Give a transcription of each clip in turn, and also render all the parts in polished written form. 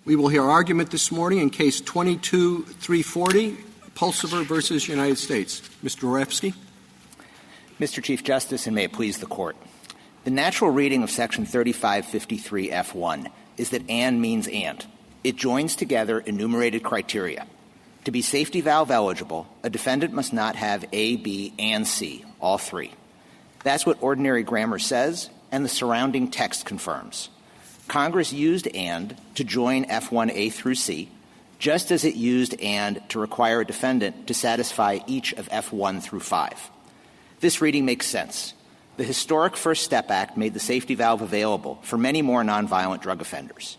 We will hear argument this morning in Case 22-340, Pulsifer versus United States. Mr. Orefsky. Mr. Chief Justice, and may it please the Court. The natural reading of Section 3553F1 is that and means and. It joins together enumerated criteria. To be safety valve eligible, a defendant must not have A, B, and C, all three. That's what ordinary grammar says, and the surrounding text confirms. Congress used and to join F1A through C, just as it used and to require a defendant to satisfy each of F1 through 5. This reading makes sense. The historic First Step Act made the safety valve available for many more nonviolent drug offenders.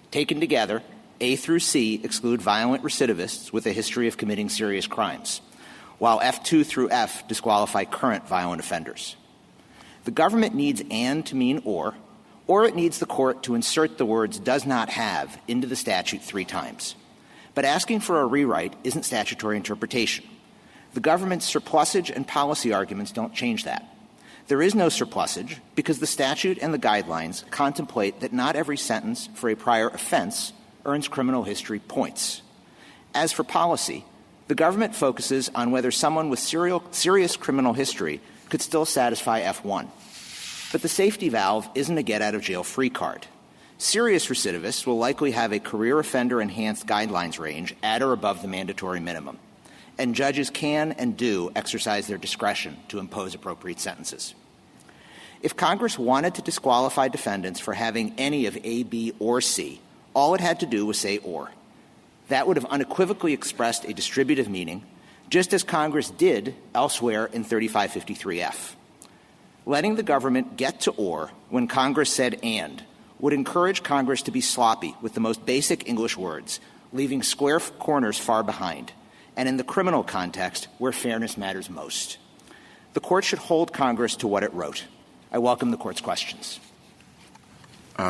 Taken together, A through C exclude violent recidivists with a history of committing serious crimes, while F2 through F disqualify current violent offenders. The government needs and to mean or it needs the Court to insert the words does not have into the statute 3 times. But asking for a rewrite isn't statutory interpretation. The government's surplusage and policy arguments don't change that. There is no surplusage because the statute and the guidelines contemplate that not every sentence for a prior offense earns criminal history points. As for policy, the government focuses on whether someone with serious criminal history could still satisfy F1. But the safety valve isn't a get-out-of-jail-free card. Serious recidivists will likely have a career offender enhanced guidelines range at or above the mandatory minimum, and judges can and do exercise their discretion to impose appropriate sentences. If Congress wanted to disqualify defendants for having any of A, B, or C, all it had to do was say or. That would have unequivocally expressed a distributive meaning, just as Congress did elsewhere in 3553F. Letting the government get to or when Congress said and would encourage Congress to be sloppy with the most basic English words, leaving square corners far behind, and in the criminal context where fairness matters most. The Court should hold Congress to what it wrote. I welcome the Court's questions.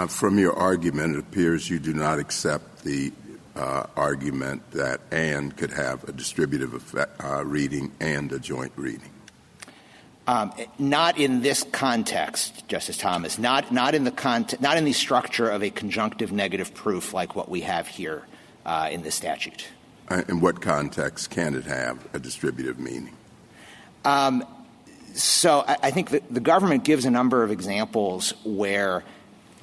From your argument, it appears you do not accept the argument that and could have a distributive effect, reading and a joint reading. Not in this context, Justice Thomas. Not in the structure of a conjunctive negative proof like what we have here in this statute. In what context can it have a distributive meaning? So I think the government gives a number of examples where,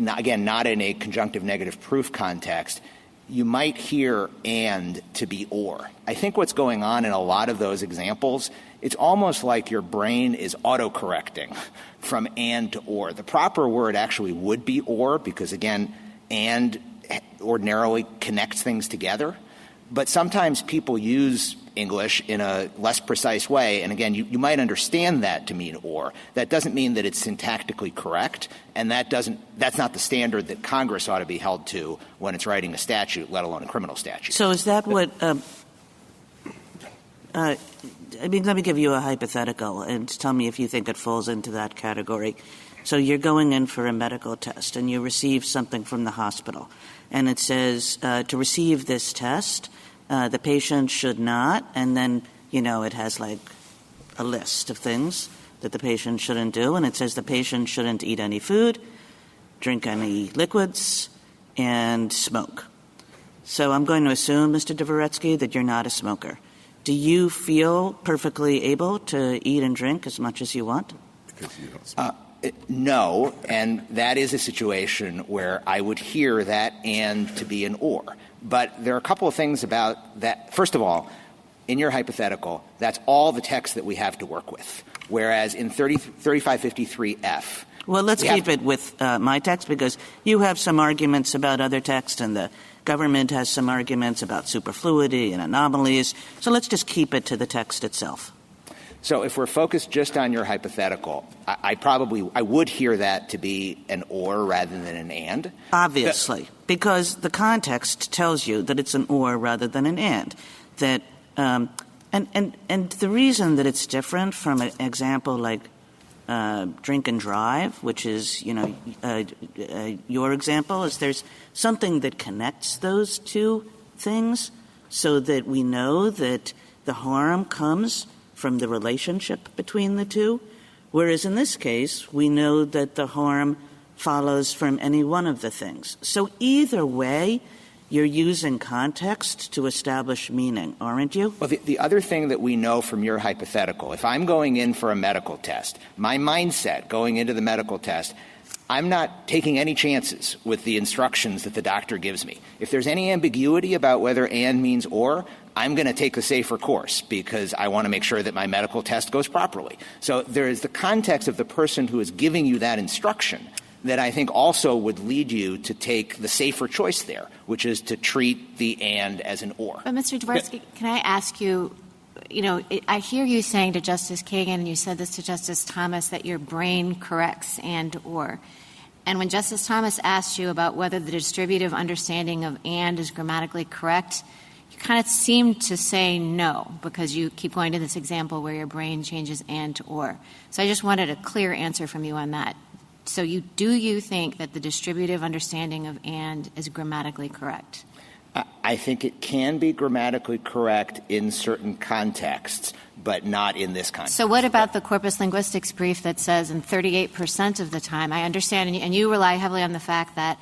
not in a conjunctive negative proof context, you might hear and to be or. I think what's going on in a lot of those examples, it's almost like your brain is autocorrecting from and to or. The proper word actually would be or because, again, and ordinarily connects things together. But sometimes people use English in a less precise way, and again, you might understand that to mean or. That doesn't mean that it's syntactically correct, and that's not the standard that Congress ought to be held to when it's writing a statute, let alone a criminal statute. So is that what let me give you a hypothetical and tell me if you think it falls into that category. So you're going in for a medical test, and you receive something from the hospital, and it says to receive this test, the patient should not, and then, it has like a list of things that the patient shouldn't do, and it says the patient shouldn't eat any food, drink any liquids, and smoke. So I'm going to assume, Mr. Dvoretsky, that you're not a smoker. Do you feel perfectly able to eat and drink as much as you want? Because you don't smoke. No, and that is a situation where I would hear that and to be an or. But there are a couple of things about that. First of all, in your hypothetical, that's all the text that we have to work with, whereas in 3553F. Well, let's keep it with my text because you have some arguments about other texts and the government has some arguments about superfluity and anomalies. So let's just keep it to the text itself. So if we're focused just on your hypothetical, I would hear that to be an or rather than an and. Obviously, because the context tells you that it's an or rather than an and. That and the reason that it's different from an example like drink and drive, which is your example, is there's something that connects those two things so that we know that the harm comes from the relationship between the two, whereas in this case, we know that the harm follows from any one of the things. So either way, you're using context to establish meaning, aren't you? Well, the other thing that we know from your hypothetical, if I'm going in for a medical test, my mindset going into the medical test, I'm not taking any chances with the instructions that the doctor gives me. If there's any ambiguity about whether and means or, I'm going to take the safer course because I want to make sure that my medical test goes properly. So there is the context of the person who is giving you that instruction that I think also would lead you to take the safer choice there, which is to treat the and as an or. But, Mr. Dvorsky, can I ask you, I hear you saying to Justice Kagan, and you said this to Justice Thomas, that your brain corrects and or. And when Justice Thomas asked you about whether the distributive understanding of and is grammatically correct, you kind of seemed to say no, because you keep going to this example where your brain changes and to or. So I just wanted a clear answer from you on that. So do you think that the distributive understanding of and is grammatically correct? I think it can be grammatically correct in certain contexts, but not in this context. So what about the corpus linguistics brief that says in 38% of the time, I understand, and you rely heavily on the fact that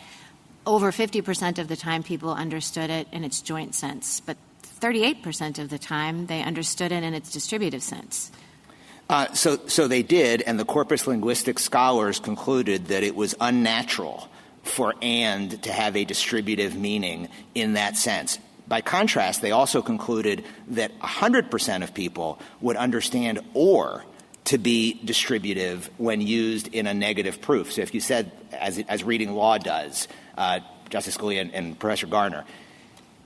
over 50% of the time people understood it in its joint sense, but 38% of the time they understood it in its distributive sense. So they did, and the corpus linguistics scholars concluded that it was unnatural for and to have a distributive meaning in that sense. By contrast, they also concluded that 100% of people would understand or to be distributive when used in a negative proof. So if you said, as reading law does, Justice Scalia and Professor Garner,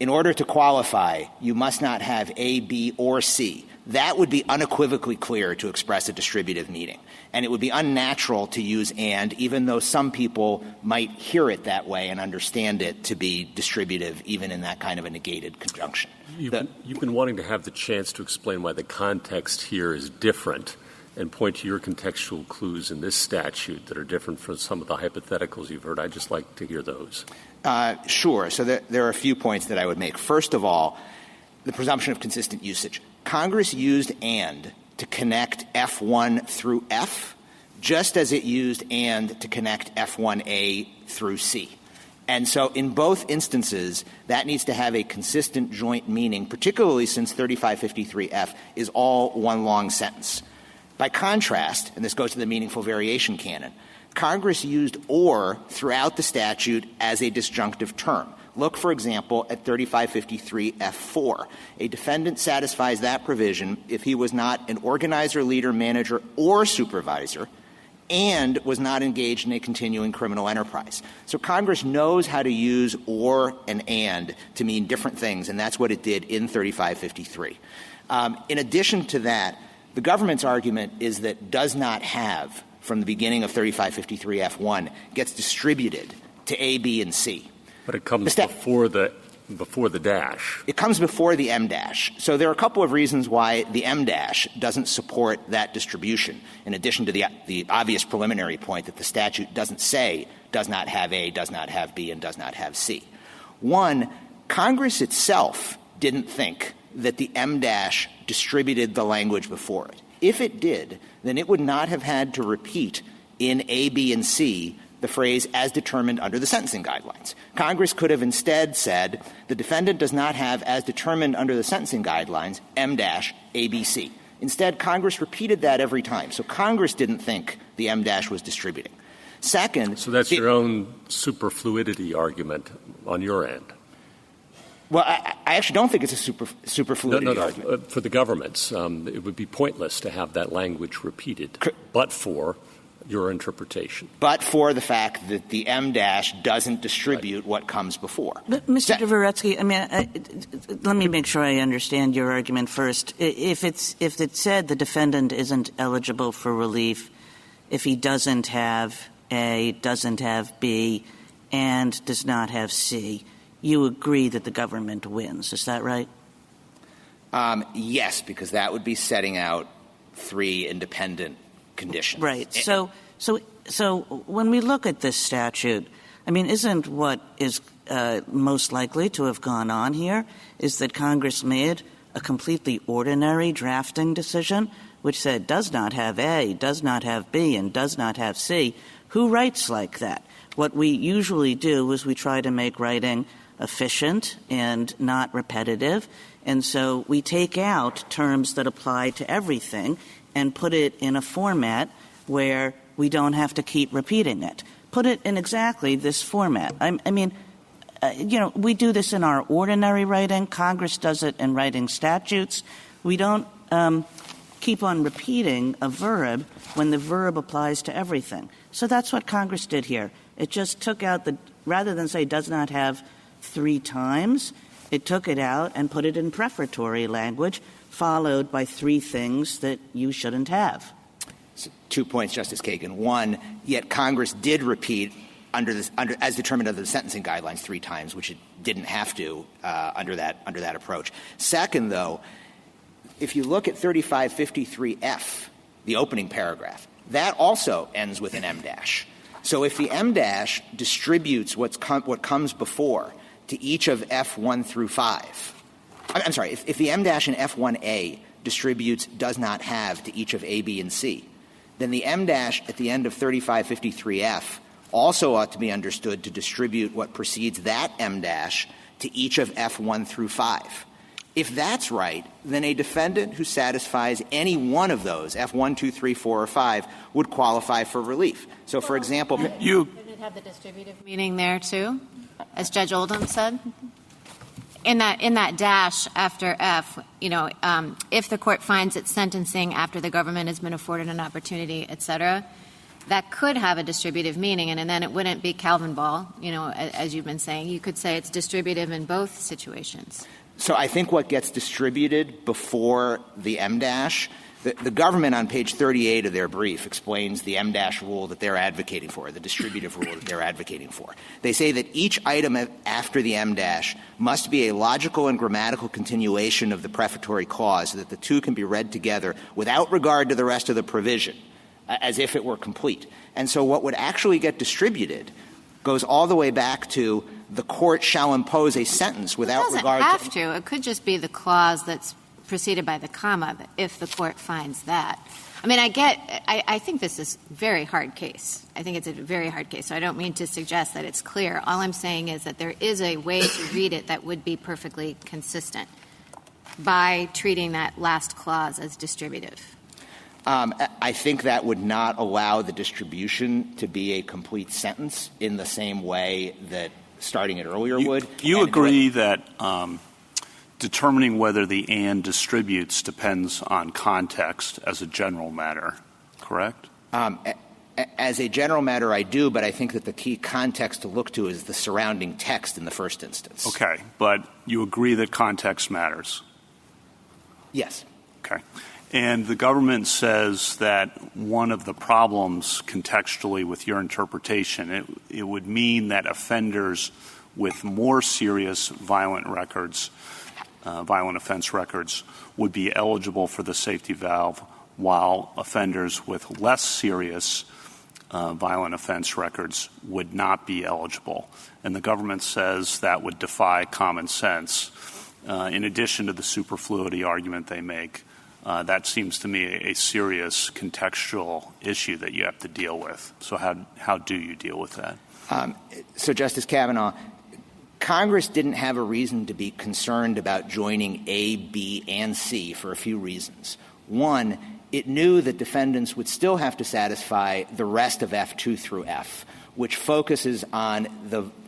in order to qualify, you must not have A, B, or C. That would be unequivocally clear to express a distributive meaning. And it would be unnatural to use and, even though some people might hear it that way and understand it to be distributive, even in that kind of a negated conjunction. You've been wanting to have the chance to explain why the context here is different and point to your contextual clues in this statute that are different from some of the hypotheticals you've heard. I'd just like to hear those. Sure. So there are a few points that I would make. First of all, the presumption of consistent usage. Congress used and to connect F1 through F, just as it used and to connect F1A through C. And so in both instances, that needs to have a consistent joint meaning, particularly since 3553F is all one long sentence. By contrast, and this goes to the meaningful variation canon, Congress used or throughout the statute as a disjunctive term. Look, for example, at 3553F4. A defendant satisfies that provision if he was not an organizer, leader, manager, or supervisor and was not engaged in a continuing criminal enterprise. So Congress knows how to use or and to mean different things, and that's what it did in 3553. In addition to that, the government's argument is that does not have, from the beginning of 3553F1, gets distributed to A, B, and C. But it comes before the dash. It comes before the M dash. So there are a couple of reasons why the M dash doesn't support that distribution, in addition to the obvious preliminary point that the statute doesn't say does not have A, does not have B, and does not have C. One, Congress itself didn't think that the M dash distributed the language before it. If it did, then it would not have had to repeat in A, B, and C the phrase as determined under the sentencing guidelines. Congress could have instead said the defendant does not have as determined under the sentencing guidelines M-ABC. Instead, Congress repeated that every time. So Congress didn't think the M- was distributing. Second, so that's your own superfluidity argument on your end. Well, I actually don't think it's a superfluidity argument. For the governments, it would be pointless to have that language repeated, but for your interpretation. But for the fact that the M- doesn't distribute what comes before. But, Mr. Dvorsky, I mean, let me make sure I understand your argument first. If it said the defendant isn't eligible for relief if he doesn't have A, doesn't have B, and does not have C, you agree that the government wins. Is that right? Yes, because that would be setting out three independent conditions. Right. So when we look at this statute, I mean, isn't what is most likely to have gone on here is that Congress made a completely ordinary drafting decision which said does not have A, does not have B, and does not have C. Who writes like that? What we usually do is we try to make writing efficient and not repetitive. And so we take out terms that apply to everything and put it in a format where we don't have to keep repeating it. Put it in exactly this format. We do this in our ordinary writing. Congress does it in writing statutes. We don't keep on repeating a verb when the verb applies to everything. So that's what Congress did here. It just took out rather than say does not have 3 times, it took it out and put it in prefatory language, followed by 3 things that you shouldn't have. So 2 points, Justice Kagan. 1, yet Congress did repeat as determined under the sentencing guidelines 3 times, which it didn't have to under that approach. Second, though, if you look at 3553F, the opening paragraph, that also ends with an M-dash. So if the M-dash distributes what comes before to each of F1 through 5, I'm sorry, if the M-dash in F1A distributes does not have to each of A, B, and C, then the M-dash at the end of 3553F also ought to be understood to distribute what precedes that M-dash to each of F1 through 5. If that's right, then a defendant who satisfies any one of those, F1, 2, 3, 4, or 5, would qualify for relief. So, for example, Didn't it have the distributive meaning there, too, as Judge Oldham said? In that dash after F, if the court finds its sentencing after the government has been afforded an opportunity, et cetera, that could have a distributive meaning, and then it wouldn't be Calvin Ball, as you've been saying. You could say it's distributive in both situations. So I think what gets distributed before the M-dash, the government on page 38 of their brief explains the M-dash rule that they're advocating for, the distributive rule that they're advocating for. They say that each item after the M-dash must be a logical and grammatical continuation of the prefatory clause so that the two can be read together without regard to the rest of the provision, as if it were complete. And so what would actually get distributed goes all the way back to the court shall impose a sentence without regard to... It doesn't have to. It could just be the clause that's preceded by the comma if the court finds that. I think this is a very hard case. I think it's a very hard case. So I don't mean to suggest that it's clear. All I'm saying is that there is a way to read it that would be perfectly consistent by treating that last clause as distributive. I think that would not allow the distribution to be a complete sentence in the same way that starting it earlier would. You agree that determining whether the and distributes depends on context as a general matter, correct? As a general matter, I do, but I think that the key context to look to is the surrounding text in the first instance. Okay, but you agree that context matters? Yes. Okay. And the government says that one of the problems contextually with your interpretation, it would mean that offenders with more serious violent offense records would be eligible for the safety valve, while offenders with less serious violent offense records would not be eligible. And the government says that would defy common sense. In addition to the superfluity argument they make, that seems to me a serious contextual issue that you have to deal with. So how do you deal with that? So, Justice Kavanaugh, Congress didn't have a reason to be concerned about joining A, B, and C for a few reasons. One, it knew that defendants would still have to satisfy the rest of F2 through F, which focuses on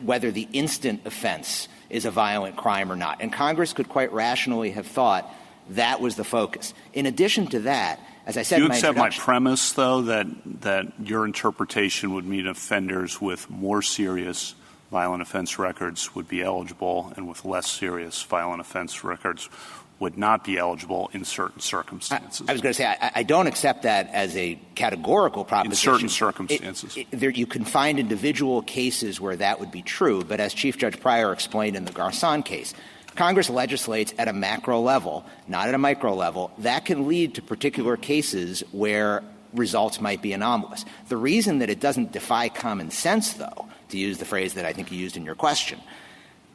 whether the instant offense is a violent crime or not. And Congress could quite rationally have thought that was the focus. In addition to that, as I said in my introduction... Do you accept my premise, though, that your interpretation would mean offenders with more serious violent offense records would be eligible and with less serious violent offense records would not be eligible in certain circumstances? I was going to say, I don't accept that as a categorical proposition. In certain circumstances. You can find individual cases where that would be true, but as Chief Judge Pryor explained in the Garcon case, Congress legislates at a macro level, not at a micro level. That can lead to particular cases where results might be anomalous. The reason that it doesn't defy common sense, though, to use the phrase that I think you used in your question,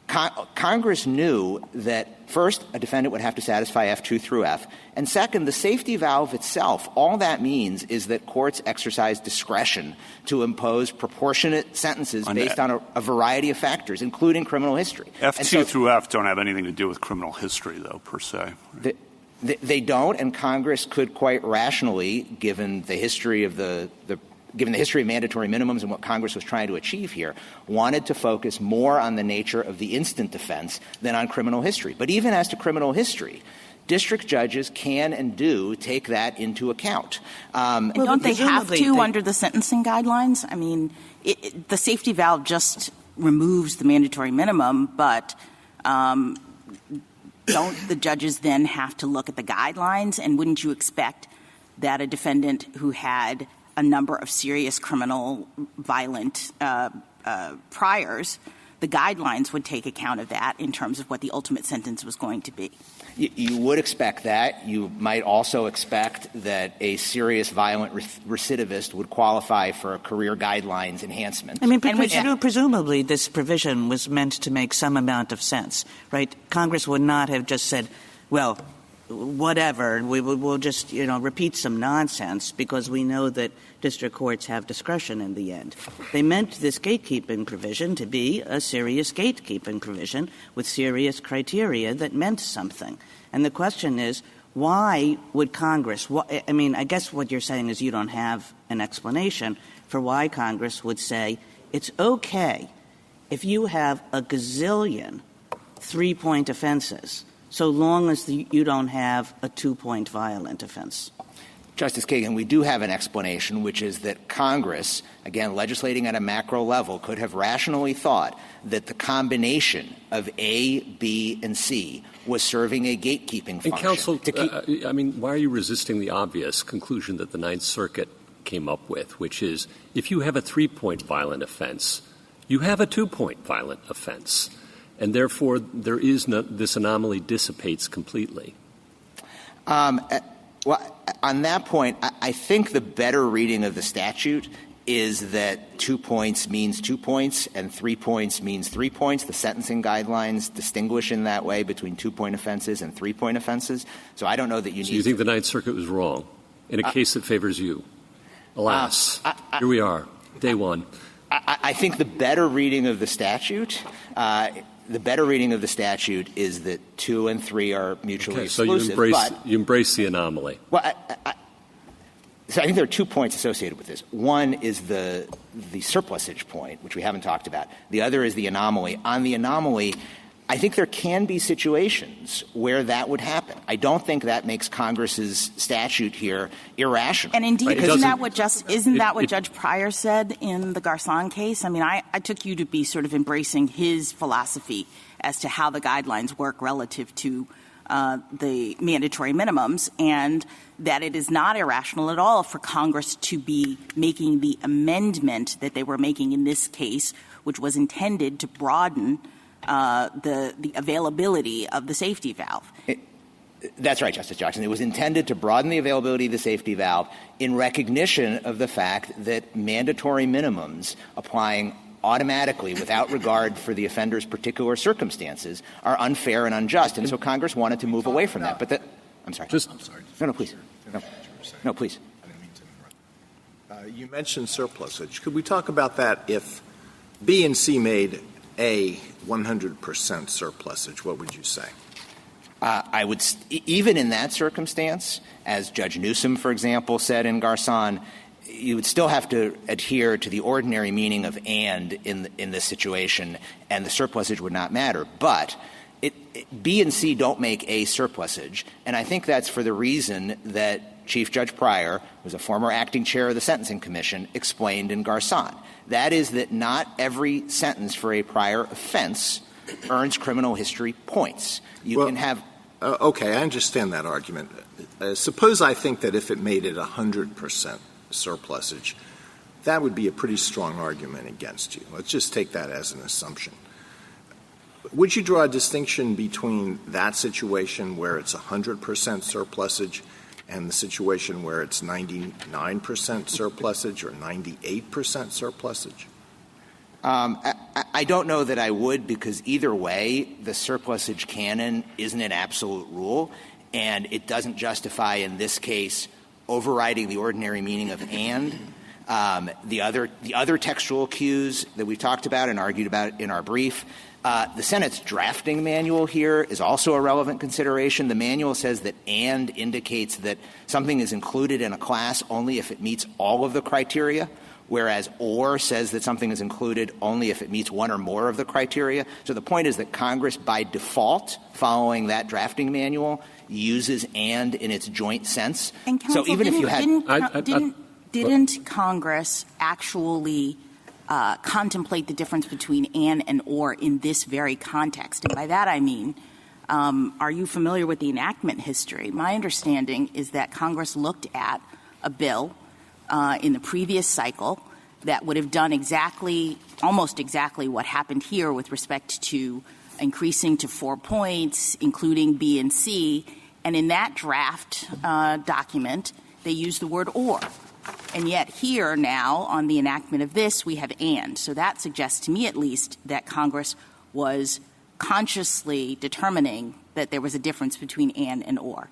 Congress knew that, first, a defendant would have to satisfy F2 through F, and second, the safety valve itself, all that means is that courts exercise discretion to impose proportionate sentences based on a variety of factors, including criminal history. F2 through F don't have anything to do with criminal history, though, per se. Right? They don't, and Congress could quite rationally, given the history of given the history of mandatory minimums and what Congress was trying to achieve here, wanted to focus more on the nature of the instant offense than on criminal history. But even as to criminal history, district judges can and do take that into account. And don't they have to under the sentencing guidelines? I mean, the safety valve just removes the mandatory minimum, but don't the judges then have to look at the guidelines? And wouldn't you expect that a defendant who had a number of serious criminal violent priors, the guidelines would take account of that in terms of what the ultimate sentence was going to be? You would expect that. You might also expect that a serious violent recidivist would qualify for a career guidelines enhancement. I mean, presumably this provision was meant to make some amount of sense, right? Congress would not have just said, well, whatever, we'll just, repeat some nonsense because we know that district courts have discretion in the end. They meant this gatekeeping provision to be a serious gatekeeping provision with serious criteria that meant something. And the question is, why would Congress I guess what you're saying is you don't have an explanation for why Congress would say it's okay if you have a gazillion 3-point offenses so long as you don't have a 2-point violent offense. Justice Kagan, we do have an explanation, which is that Congress, again, legislating at a macro level, could have rationally thought that the combination of A, B, and C was serving a gatekeeping function. And counsel, why are you resisting the obvious conclusion that the Ninth Circuit came up with, which is if you have a 3-point violent offense, you have a 2-point violent offense. And therefore, this anomaly dissipates completely. Well, on that point, I think the better reading of the statute is that 2 points means 2 points and 3 points means 3 points. The sentencing guidelines distinguish in that way between 2-point offenses and 3-point offenses. So I don't know that you need. So you think the Ninth Circuit was wrong in a case that favors you? Alas, here we are, day one. I think the better reading of the statute. The better reading of the statute is that 2 and 3 are mutually exclusive. So you embrace the anomaly. Well, so I think there are 2 points associated with this. One is the surplusage point, which we haven't talked about. The other is the anomaly. On the anomaly, I think there can be situations where that would happen. I don't think that makes Congress's statute here irrational. And indeed, isn't that what Judge Pryor said in the Garcon case? I mean, I took you to be sort of embracing his philosophy as to how the guidelines work relative to the mandatory minimums, and that it is not irrational at all for Congress to be making the amendment that they were making in this case, which was intended to broaden the availability of the safety valve. That's right, Justice Jackson. It was intended to broaden the availability of the safety valve in recognition of the fact that mandatory minimums applying automatically without regard for the offender's particular circumstances are unfair and unjust. And so Congress wanted to move away from that. But I'm sorry. I'm sorry. No, please. No, please. I didn't mean to interrupt. You mentioned surplusage. Could we talk about that if B and C made A 100% surplusage? What would you say? I would even in that circumstance, as Judge Newsom, for example, said in Garcon, you would still have to adhere to the ordinary meaning of and in this situation, and the surplusage would not matter. But B and C don't make A surplusage, and I think that's for the reason that Chief Judge Pryor, who was a former acting chair of the Sentencing Commission, explained in Garcon. That is that not every sentence for a prior offense earns criminal history points. You can have okay, I understand that argument. Suppose I think that if it made it 100% surplusage, that would be a pretty strong argument against you. Let's just take that as an assumption. Would you draw a distinction between that situation where it's 100% surplusage and the situation where it's 99% surplusage or 98% surplusage? I don't know that I would, because either way, the surplusage canon isn't an absolute rule, and it doesn't justify, in this case, overriding the ordinary meaning of and. The other textual cues that we talked about and argued about in our brief, the Senate's drafting manual here is also a relevant consideration. The manual says that and indicates that something is included in a class only if it meets all of the criteria, whereas or says that something is included only if it meets one or more of the criteria. So the point is that Congress, by default, following that drafting manual, uses and in its joint sense. And counsel, so even if you had didn't Congress actually contemplate the difference between and or in this very context? And by that I mean, are you familiar with the enactment history? My understanding is that Congress looked at a bill in the previous cycle that would have done almost exactly what happened here with respect to increasing to 4 points, including B and C. And in that draft document, they used the word or. And yet here now, on the enactment of this, we have and. So that suggests to me at least that Congress was consciously determining that there was a difference between and or.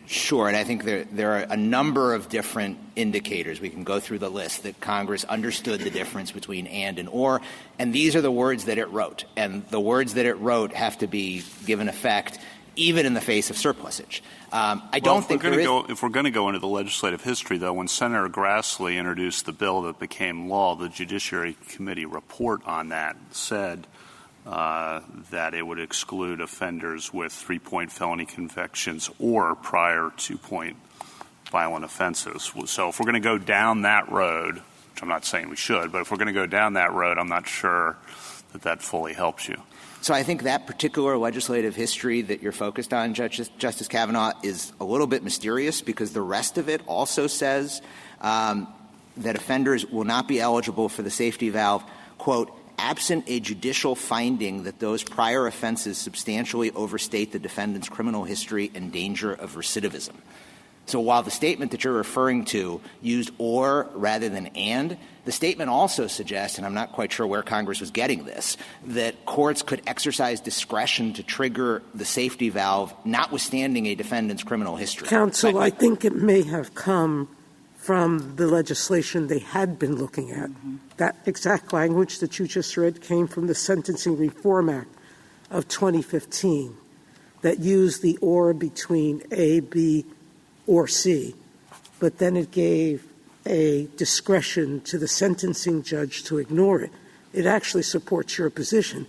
Sure, and I think there are a number of different indicators. We can go through the list that Congress understood the difference between and or, and these are the words that it wrote. And the words that it wrote have to be given effect even in the face of surplusage. If we're going to go into the legislative history, though, when Senator Grassley introduced the bill that became law, the Judiciary Committee report on that said that it would exclude offenders with 3-point felony convictions or prior 2-point violent offenses. So if we're going to go down that road, which I'm not saying we should, but if we're going to go down that road, I'm not sure that fully helps you. So I think that particular legislative history that you're focused on, Justice Kavanaugh, is a little bit mysterious because the rest of it also says that offenders will not be eligible for the safety valve, quote, absent a judicial finding that those prior offenses substantially overstate the defendant's criminal history and danger of recidivism. So while the statement that you're referring to used or rather than and, the statement also suggests, and I'm not quite sure where Congress was getting this, that courts could exercise discretion to trigger the safety valve notwithstanding a defendant's criminal history. Counsel, I think it may have come from the legislation they had been looking at. Mm-hmm. That exact language that you just read came from the Sentencing Reform Act of 2015 that used the or between A, B, or C, but then it gave a discretion to the sentencing judge to ignore it. It actually supports your position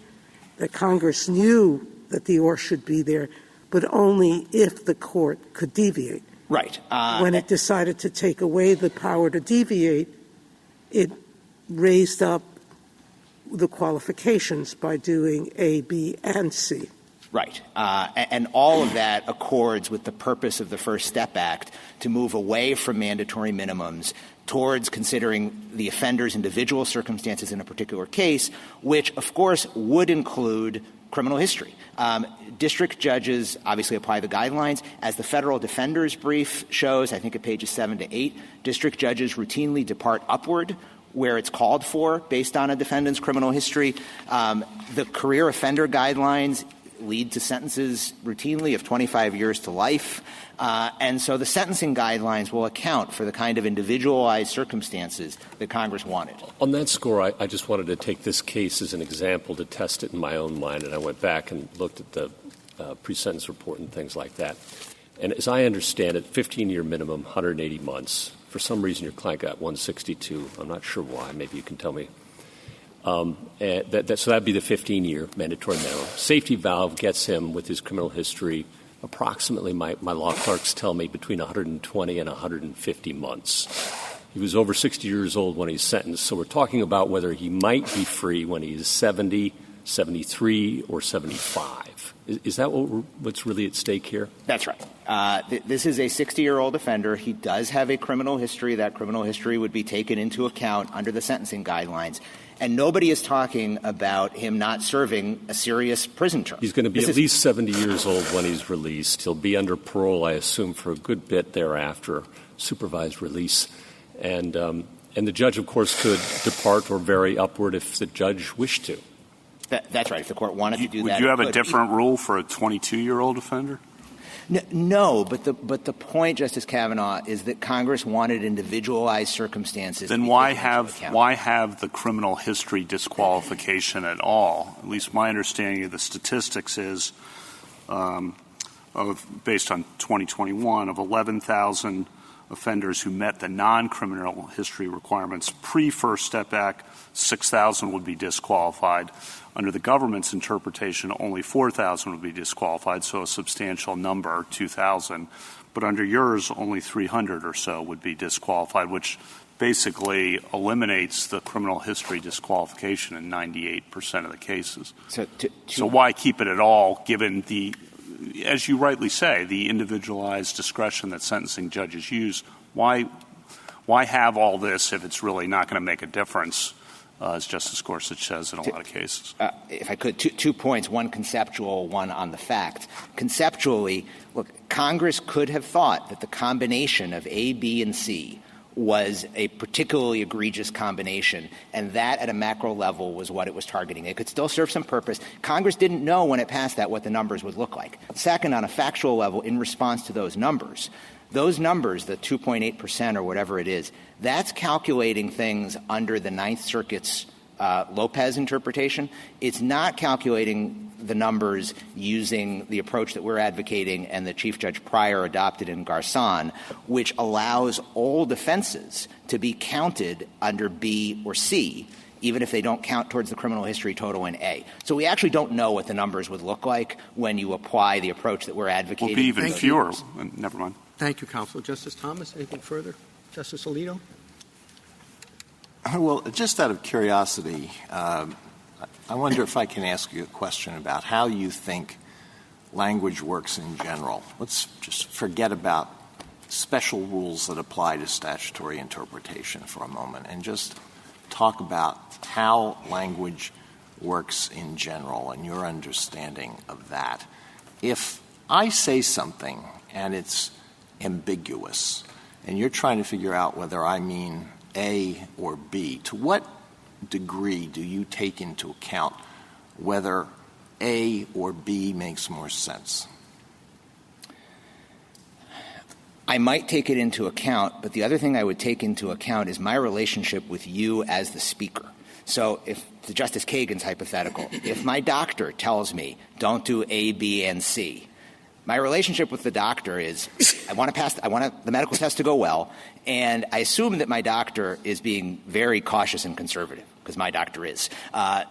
that Congress knew that the or should be there, but only if the court could deviate. Right. When it decided to take away the power to deviate, it raised up the qualifications by doing A, B, and C. Right. And all of that accords with the purpose of the First Step Act to move away from mandatory minimums towards considering the offender's individual circumstances in a particular case, which, of course, would include criminal history. District judges obviously apply the guidelines. As the federal defender's brief shows, I think at pages 7 to 8, district judges routinely depart upward where it's called for based on a defendant's criminal history. The career offender guidelines lead to sentences routinely of 25 years to life. And so the sentencing guidelines will account for the kind of individualized circumstances that Congress wanted. On that score, I just wanted to take this case as an example to test it in my own mind, and I went back and looked at the pre-sentence report and things like that. And as I understand it, 15-year minimum, 180 months. For some reason, your client got 162. I'm not sure why. Maybe you can tell me. So that'd be the 15-year mandatory minimum. Safety valve gets him, with his criminal history, approximately, my law clerks tell me, between 120 and 150 months. He was over 60 years old when he's sentenced, so we're talking about whether he might be free when he's 70, 73, or 75. Is that what's really at stake here? That's right. This is a 60-year-old offender. He does have a criminal history. That criminal history would be taken into account under the sentencing guidelines. And nobody is talking about him not serving a serious prison term. He's going to be at least 70 years old when he's released. He'll be under parole, I assume, for a good bit thereafter, supervised release. And And the judge, of course, could depart or vary upward if the judge wished to. That's right. If the court wanted to do that. Would you have a different rule for a 22-year-old offender? No, but the point, Justice Kavanaugh, is that Congress wanted individualized circumstances. Then why have the criminal history disqualification at all? At least my understanding of the statistics is, based on 2021, of 11,000 offenders who met the non-criminal history requirements pre-First Step Act, 6,000 would be disqualified. Under the government's interpretation, only 4,000 would be disqualified, so a substantial number, 2,000. But under yours, only 300 or so would be disqualified, which basically eliminates the criminal history disqualification in 98% of the cases. So why keep it at all, given the, as you rightly say, the individualized discretion that sentencing judges use? Why have all this if it's really not going to make a difference? As Justice Gorsuch says in a lot of cases. If I could, 2 points, one conceptual, one on the fact. Conceptually, look, Congress could have thought that the combination of A, B, and C was a particularly egregious combination, and that at a macro level was what it was targeting. It could still serve some purpose. Congress didn't know when it passed that what the numbers would look like. Second, on a factual level, in response to those numbers, the 2.8% or whatever it is, that's calculating things under the Ninth Circuit's Lopez interpretation. It's not calculating the numbers using the approach that we're advocating and that Chief Judge Pryor adopted in Garcon, which allows all offenses to be counted under B or C, even if they don't count towards the criminal history total in A. So we actually don't know what the numbers would look like when you apply the approach that we're advocating. Will be even fewer. Never mind. Thank you, Counsel. Justice Thomas, anything further? Justice Alito? Well, just out of curiosity, I wonder if I can ask you a question about how you think language works in general. Let's just forget about special rules that apply to statutory interpretation for a moment and just talk about how language works in general and your understanding of that. If I say something and it's ambiguous and you're trying to figure out whether I mean A or B, to what degree do you take into account whether A or B makes more sense? I might take it into account, but the other thing I would take into account is my relationship with you as the speaker. So if to Justice Kagan's hypothetical, if my doctor tells me don't do A, B, and C, my relationship with the doctor is I want the medical test to go well, and I assume that my doctor is being very cautious and conservative, because my doctor is.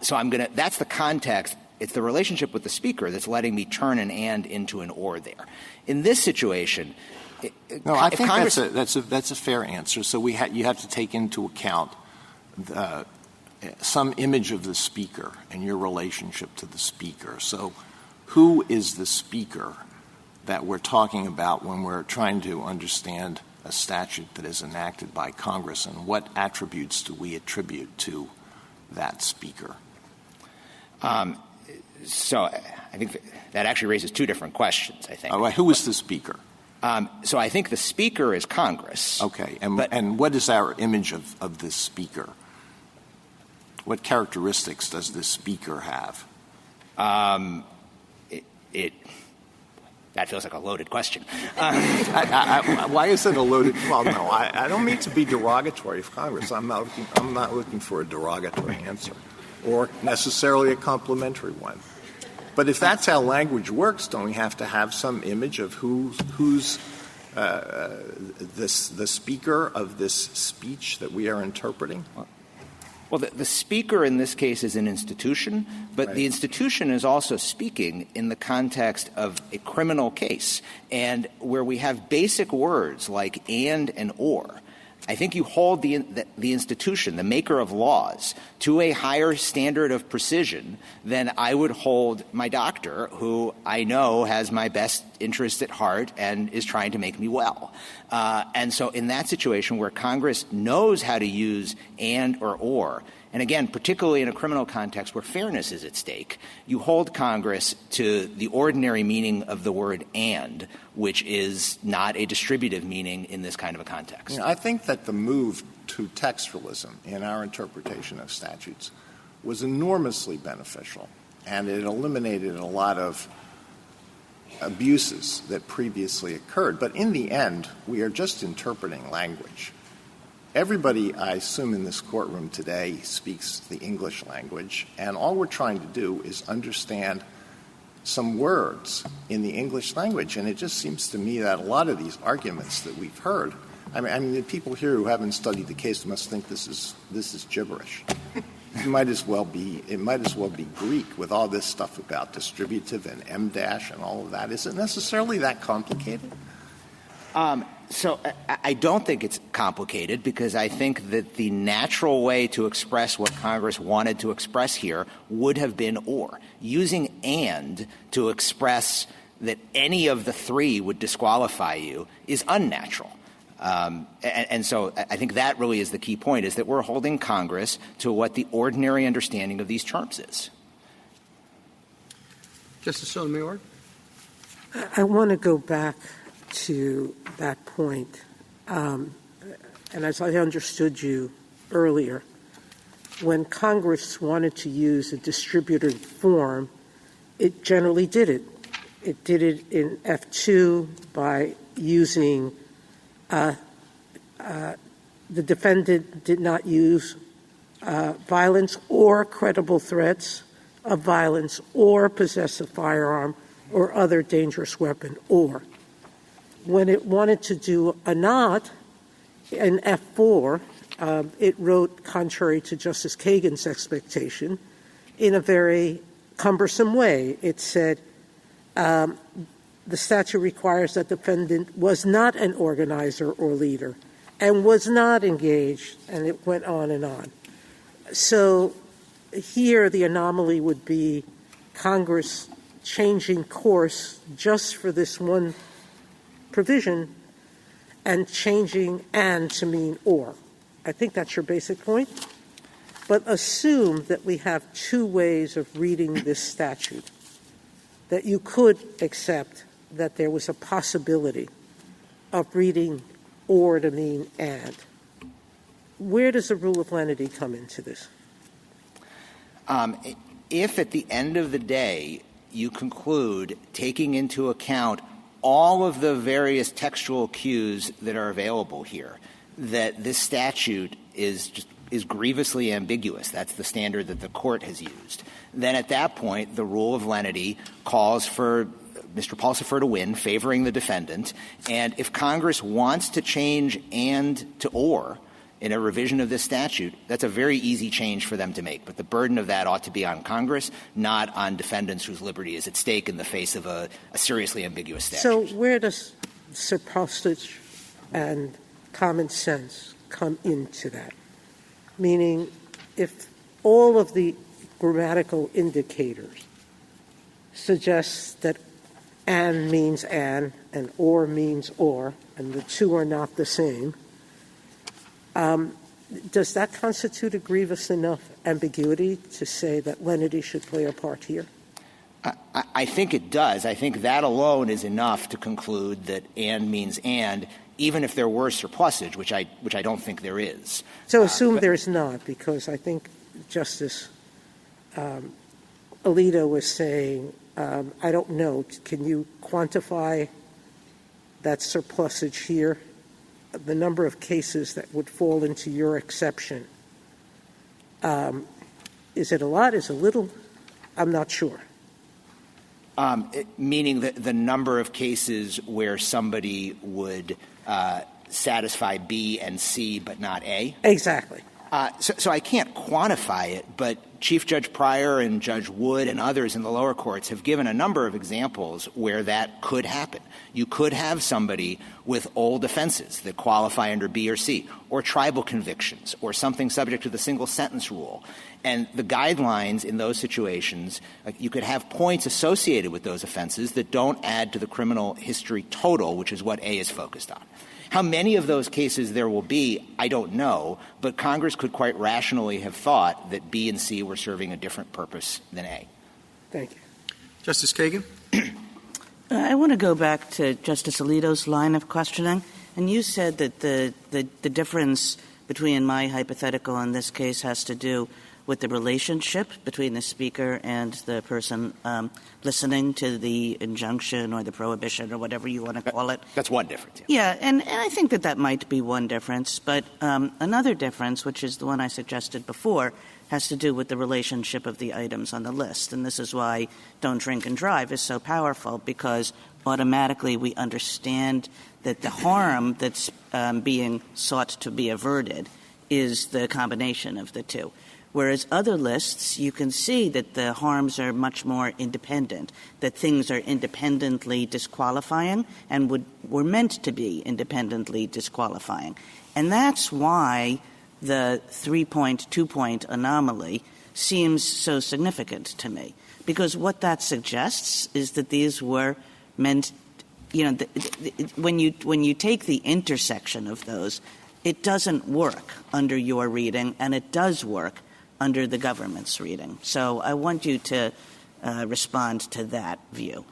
So that's the context. It's the relationship with the speaker that's letting me turn an and into an or there. In this situation, I think that's a fair answer. So you have to take into account some image of the speaker and your relationship to the speaker. So who is the speaker that we're talking about when we're trying to understand a statute that is enacted by Congress, and what attributes do we attribute to that speaker? So I think that actually raises two different questions, I think. All right. Who is the speaker? So I think the speaker is Congress. Okay. And what is our image of this speaker? What characteristics does this speaker have? That feels like a loaded question. Why is it a loaded? Well, no, I don't mean to be derogatory of Congress. I'm not looking for a derogatory answer, or necessarily a complimentary one. But if that's how language works, don't we have to have some image of who's the speaker of this speech that we are interpreting? Well, the speaker in this case is an institution, but the institution is also speaking in the context of a criminal case. And where we have basic words like and or, I think you hold the institution, the maker of laws, to a higher standard of precision than I would hold my doctor, who I know has my best interest at heart and is trying to make me well. And so in that situation where Congress knows how to use and or, and again, particularly in a criminal context where fairness is at stake, you hold Congress to the ordinary meaning of the word and, which is not a distributive meaning in this kind of a context. I think that the move to textualism in our interpretation of statutes was enormously beneficial, and it eliminated a lot of abuses that previously occurred. But in the end, we are just interpreting language. Everybody, I assume, in this courtroom today speaks the English language, and all we're trying to do is understand some words in the English language. And it just seems to me that a lot of these arguments that we've heard, I mean the people here who haven't studied the case must think this is gibberish. It might as well be Greek with all this stuff about distributive and M-dash and all of that. Is it necessarily that complicated? So I don't think it's complicated, because I think that the natural way to express what Congress wanted to express here would have been or. Using and to express that any of the three would disqualify you is unnatural. And so I think that really is the key point, is that we're holding Congress to what the ordinary understanding of these terms is. Justice Sotomayor? I want to go back to that point. And as I understood you earlier, when Congress wanted to use a distributed form, it generally did it. It did it in F2 by using the defendant did not use violence or credible threats of violence or possess a firearm or other dangerous weapon or. When it wanted to do a not in F4, it wrote, contrary to Justice Kagan's expectation, in a very cumbersome way. It said the statute requires that the defendant was not an organizer or leader and was not engaged, and it went on and on. So here the anomaly would be Congress changing course just for this one provision and changing and to mean or. I think that's your basic point. But assume that we have two ways of reading this statute, that you could accept that there was a possibility of reading or to mean and. Where does the rule of lenity come into this? If at the end of the day you conclude, taking into account all of the various textual cues that are available here, that this statute is grievously ambiguous, that's the standard that the court has used, then at that point the rule of lenity calls for Mr. Pulsifer to win, favoring the defendant. And if Congress wants to change and to or in a revision of this statute, that's a very easy change for them to make. But the burden of that ought to be on Congress, not on defendants whose liberty is at stake in the face of a seriously ambiguous statute. So where does surplusage and common sense come into that? Meaning, if all of the grammatical indicators suggest that and means and or means or, and the two are not the same, does that constitute a grievous enough ambiguity to say that lenity should play a part here? I think it does. I think that alone is enough to conclude that and means and, even if there were surplusage, which I don't think there is. So assume there's not, because I think Justice Alito was saying, I don't know, can you quantify that surplusage here? The number of cases that would fall into your exception. Is it a lot? Is it a little? I'm not sure. Meaning that the number of cases where somebody would satisfy B and C but not A? Exactly. So I can't quantify it, but Chief Judge Pryor and Judge Wood and others in the lower courts have given a number of examples where that could happen. You could have somebody with old offenses that qualify under B or C, or tribal convictions, or something subject to the single sentence rule. And the guidelines in those situations, you could have points associated with those offenses that don't add to the criminal history total, which is what A is focused on. How many of those cases there will be, I don't know, but Congress could quite rationally have thought that B and C were serving a different purpose than A. Thank you. Justice Kagan? I want to go back to Justice Alito's line of questioning. And you said that the difference between my hypothetical and this case has to do with the relationship between the speaker and the person listening to the injunction or the prohibition or whatever you want to call it. That's one difference. Yeah, and I think that might be one difference. But another difference, which is the one I suggested before, has to do with the relationship of the items on the list. And this is why Don't Drink and Drive is so powerful, because automatically we understand that the harm that's being sought to be averted is the combination of the two. Whereas other lists, you can see that the harms are much more independent, that things are independently disqualifying and were meant to be independently disqualifying. And that's why the 3-point, 2-point anomaly seems so significant to me. Because what that suggests is that these were meant, when you take the intersection of those, it doesn't work under your reading, and it does work under the government's reading. So I want you to respond to that view.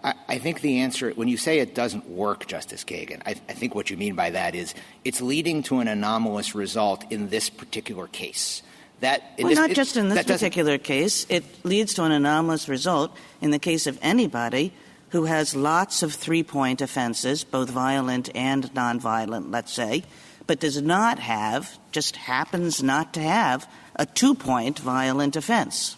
I think the answer, when you say it doesn't work, Justice Kagan, I think what you mean by that is it's leading to an anomalous result in this particular case. Not just in this particular case. It leads to an anomalous result in the case of anybody who has lots of 3-point offenses, both violent and nonviolent, let's say, but does not have, just happens not to have, a 2-point violent offense.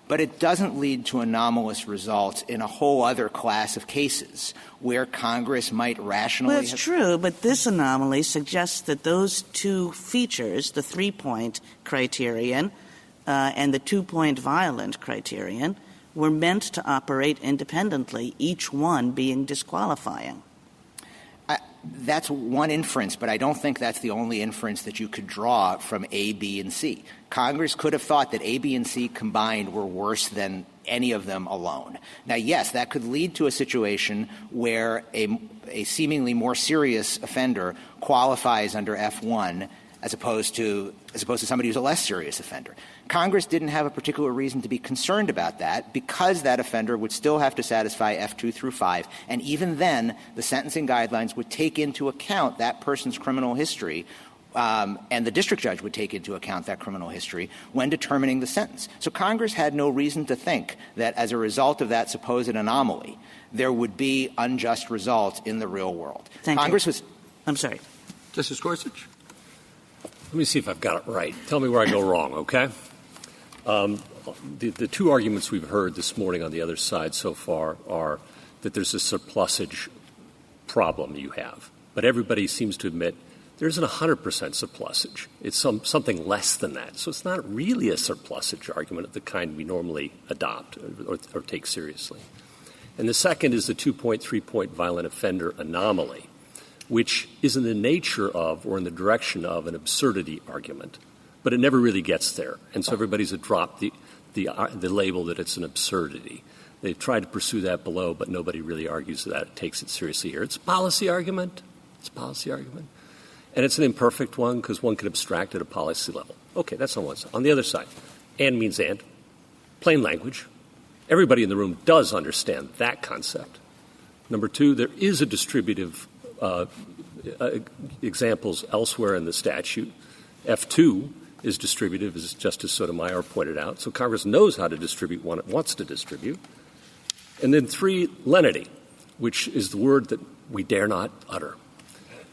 But it doesn't lead to anomalous results in a whole other class of cases where Congress might rationally Well, that's true, but this anomaly suggests that those two features, the 3-point criterion and the 2-point violent criterion, were meant to operate independently, each one being disqualifying. That's one inference, but I don't think that's the only inference that you could draw from A, B, and C. Congress could have thought that A, B, and C combined were worse than any of them alone. Now, yes, that could lead to a situation where a seemingly more serious offender qualifies under F1 as opposed to somebody who's a less serious offender. Congress didn't have a particular reason to be concerned about that because that offender would still have to satisfy F2 through 5, and even then the sentencing guidelines would take into account that person's criminal history, and the district judge would take into account that criminal history when determining the sentence. So Congress had no reason to think that as a result of that supposed anomaly, there would be unjust results in the real world. I'm sorry. Justice Gorsuch? Let me see if I've got it right. Tell me where I go wrong, okay? The two arguments we've heard this morning on the other side so far are that there's a surplusage problem you have. But everybody seems to admit there isn't 100% surplusage. It's something less than that. So it's not really a surplusage argument of the kind we normally adopt or take seriously. And the second is the 2-point, 3-point violent offender anomaly, which is in the nature of or in the direction of an absurdity argument. But it never really gets there. And so everybody's dropped the label that it's an absurdity. They've tried to pursue that below, but nobody really argues that it takes it seriously here. It's a policy argument. It's a policy argument. And it's an imperfect one because one can abstract at a policy level. Okay, that's on one side. On the other side, and means and. Plain language. Everybody in the room does understand that concept. Number two, there is a distributive examples elsewhere in the statute. F2 is distributive, as Justice Sotomayor pointed out. So Congress knows how to distribute what it wants to distribute. And then 3, lenity, which is the word that we dare not utter,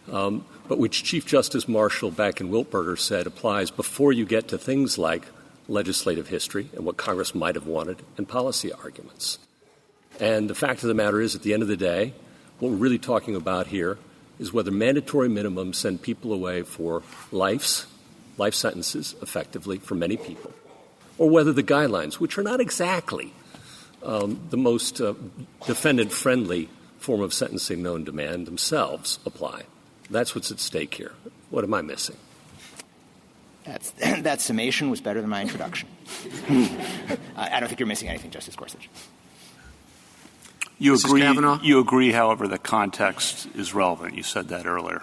but which Chief Justice Marshall back in Wiltberger said applies before you get to things like legislative history and what Congress might have wanted and policy arguments. And the fact of the matter is, at the end of the day, what we're really talking about here is whether mandatory minimums send people away for life sentences, effectively, for many people, or whether the guidelines, which are not exactly the most defendant-friendly form of sentencing known to man, themselves apply. That's what's at stake here. What am I missing? That summation was better than my introduction. I don't think you're missing anything, Justice Gorsuch. You agree, however, that context is relevant. You said that earlier.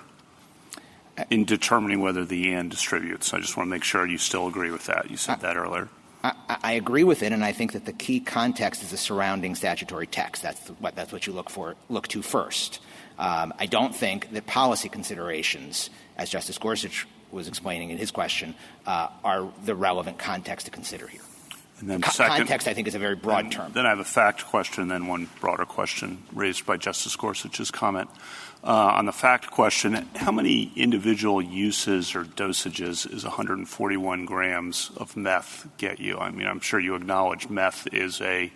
In determining whether the and distributes. I just want to make sure you still agree with that. You said that earlier. I agree with it, and I think that the key context is the surrounding statutory text. That's what you look to first. I don't think that policy considerations, as Justice Gorsuch was explaining in his question, are the relevant context to consider here. And then context, I think, is a very broad term. Then I have a fact question, then one broader question raised by Justice Gorsuch's comment. On the fact question, how many individual uses or dosages is 141 grams of meth get you? I mean, I'm sure you acknowledge meth is a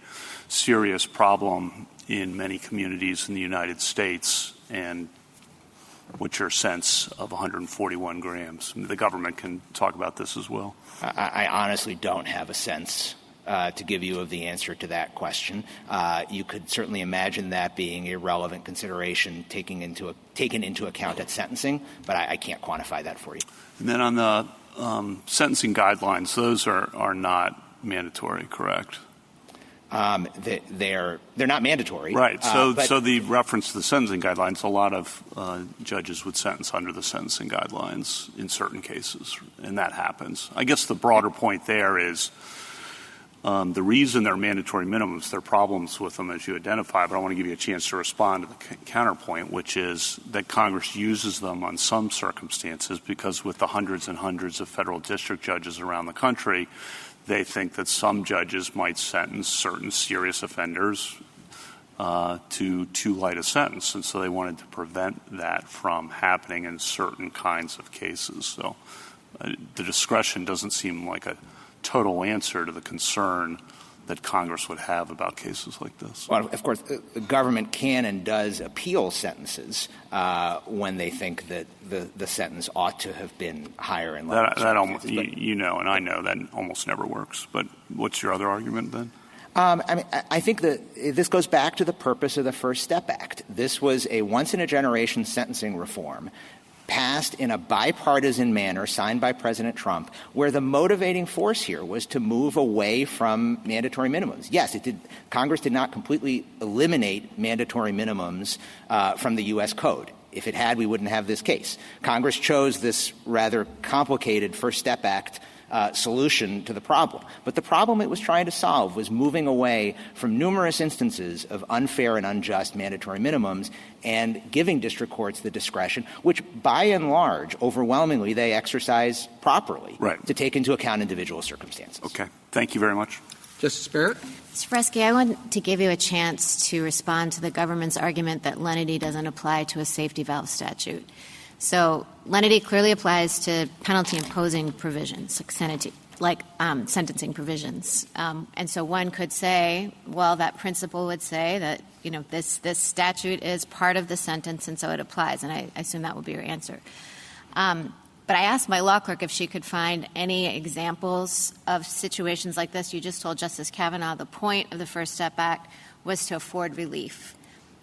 serious problem in many communities in the United States. And what's your sense of 141 grams? The government can talk about this as well. I honestly don't have a sense to give you of the answer to that question. You could certainly imagine that being a relevant consideration taken into account at sentencing, but I can't quantify that for you. And then on the sentencing guidelines, those are not mandatory, correct? They're not mandatory. Right. So the reference to the sentencing guidelines, a lot of judges would sentence under the sentencing guidelines in certain cases, and that happens. I guess the broader point there is the reason they're mandatory minimums, there are problems with them, as you identify, but I want to give you a chance to respond to the counterpoint, which is that Congress uses them on some circumstances because with the hundreds and hundreds of federal district judges around the country, they think that some judges might sentence certain serious offenders to too light a sentence, and so they wanted to prevent that from happening in certain kinds of cases. So the discretion doesn't seem like a total answer to the concern that Congress would have about cases like this. Well, of course, the government can and does appeal sentences when they think that the sentence ought to have been higher in level. That almost, you know, and I know that almost never works. But what's your other argument then? I think that this goes back to the purpose of the First Step Act. This was a once-in-a-generation sentencing reform passed in a bipartisan manner, signed by President Trump, where the motivating force here was to move away from mandatory minimums. Yes, Congress did not completely eliminate mandatory minimums from the U.S. Code. If it had, we wouldn't have this case. Congress chose this rather complicated First Step Act solution to the problem. But the problem it was trying to solve was moving away from numerous instances of unfair and unjust mandatory minimums and giving district courts the discretion, which by and large, overwhelmingly, they exercise properly to take into account individual circumstances. Okay. Thank you very much. Justice Barrett? Mr. Fresky, I want to give you a chance to respond to the government's argument that lenity doesn't apply to a safety valve statute. So lenity clearly applies to penalty-imposing provisions, like sentencing provisions. And so one could say, well, that principle would say that, you know, this statute is part of the sentence, and so it applies. And I assume that would be your answer. But I asked my law clerk if she could find any examples of situations like this. You just told Justice Kavanaugh the point of the First Step Act was to afford relief.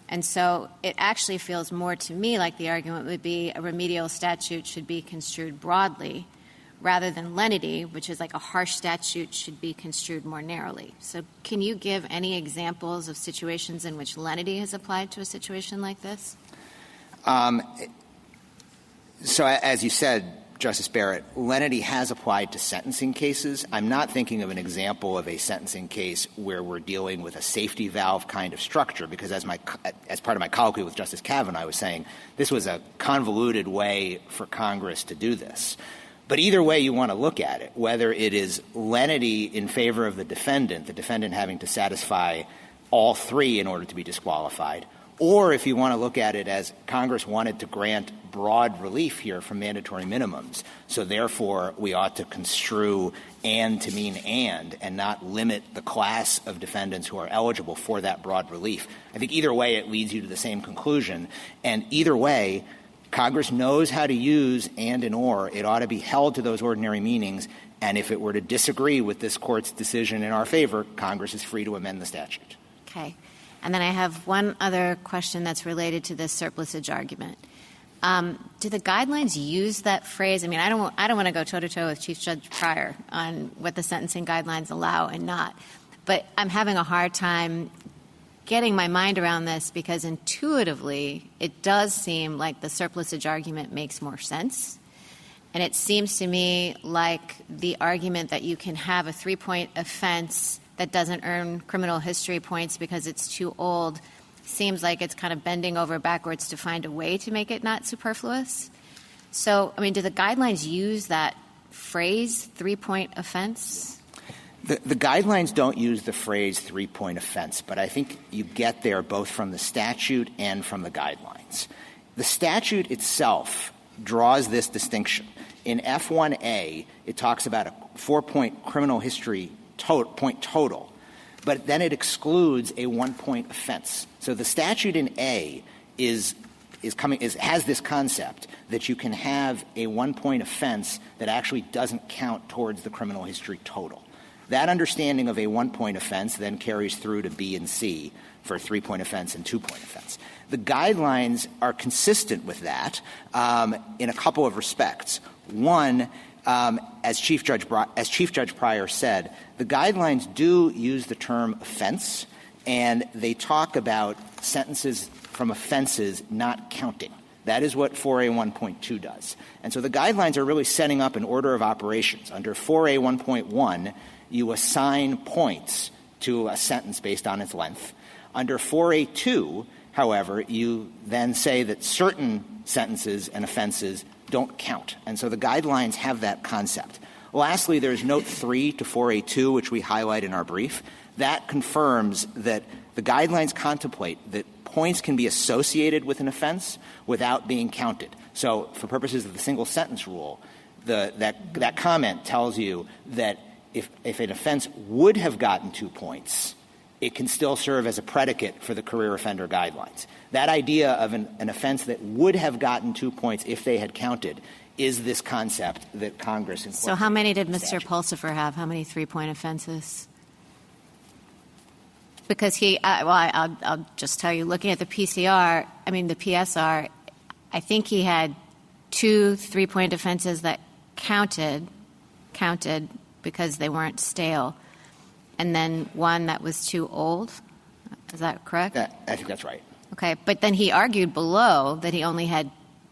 And so it actually feels more to me like the argument would be a remedial statute should be construed broadly rather than lenity, which is like a harsh statute should be construed more narrowly. So can you give any examples of situations in which lenity has applied to a situation like this? So as you said, Justice Barrett, lenity has applied to sentencing cases. I'm not thinking of an example of a sentencing case where we're dealing with a safety valve kind of structure, because as part of my colloquy with Justice Kavanaugh, I was saying this was a convoluted way for Congress to do this. But either way you want to look at it, whether it is lenity in favor of the defendant having to satisfy all three in order to be disqualified, or if you want to look at it as Congress wanted to grant broad relief here from mandatory minimums, so therefore we ought to construe and to mean and not limit the class of defendants who are eligible for that broad relief. I think either way it leads you to the same conclusion, and either way Congress knows how to use and or. It ought to be held to those ordinary meanings, and if it were to disagree with this Court's decision in our favor, Congress is free to amend the statute. Okay. And then I have one other question that's related to this surplusage argument. Do the guidelines use that phrase? I mean, I don't want to go toe-to-toe with Chief Judge Pryor on what the sentencing guidelines allow and not. But I'm having a hard time getting my mind around this because intuitively it does seem like the surplusage argument makes more sense. And it seems to me like the argument that you can have a 3-point offense that doesn't earn criminal history points because it's too old seems like it's kind of bending over backwards to find a way to make it not superfluous. So, I mean, do the guidelines use that phrase, 3-point offense? The guidelines don't use the phrase 3-point offense, but I think you get there both from the statute and from the guidelines. The statute itself draws this distinction. In F1A, it talks about a 4-point criminal history point total, but then it excludes a 1-point offense. So the statute in A has this concept that you can have a 1-point offense that actually doesn't count towards the criminal history total. That understanding of a 1-point offense then carries through to B and C for a 3-point offense and 2-point offense. The guidelines are consistent with that in a couple of respects. One, as Chief Judge Pryor said, the guidelines do use the term offense, and they talk about sentences from offenses not counting. That is what 4A1.2 does. And so the guidelines are really setting up an order of operations. Under 4A1.1, you assign points to a sentence based on its length. Under 4A2, however, you then say that certain sentences and offenses don't count. And so the guidelines have that concept. Lastly, there's Note 3 to 4A2, which we highlight in our brief. That confirms that the guidelines contemplate that points can be associated with an offense without being counted. So for purposes of the single sentence rule, that comment tells you that if an offense would have gotten 2 points, it can still serve as a predicate for the career offender guidelines. That idea of an offense that would have gotten 2 points if they had counted is this concept that Congress incorporated. So how many did Mr. Pulsifer have? How many 3-point offenses? Because I'll just tell you, looking at the PSR, I think he had 2 3-point offenses that counted because they weren't stale, and then one that was too old. Is that correct? I think that's right. Okay, but then he argued below that he only had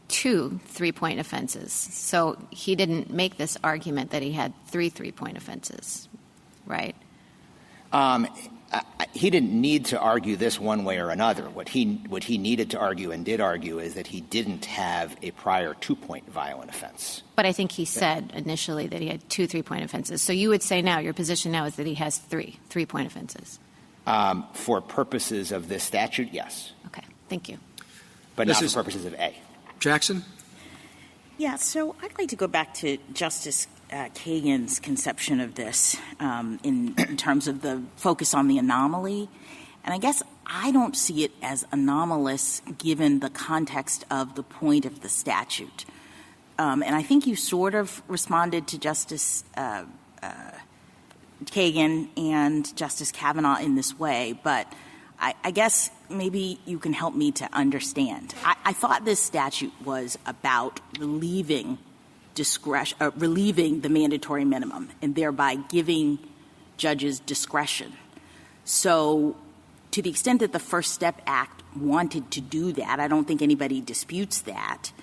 2 3-point offenses. So he didn't make this argument that he had 3 3-point offenses, right? He didn't need to argue this one way or another. What he needed to argue and did argue is that he didn't have a prior 2-point violent offense. But I think he said initially that he had 2 3-point offenses. So you would say now, your position now is that he has 3 3-point offenses. For purposes of this statute, yes. Okay, thank you. But not for purposes of A. Jackson? Yeah, so I'd like to go back to Justice Kagan's conception of this in terms of the focus on the anomaly. And I guess I don't see it as anomalous given the context of the point of the statute. And I think you sort of responded to Justice Kagan and Justice Kavanaugh in this way, but I guess maybe you can help me to understand. I thought this statute was about relieving the mandatory minimum and thereby giving judges discretion. So to the extent that the First Step Act wanted to do that, I don't think anybody disputes that.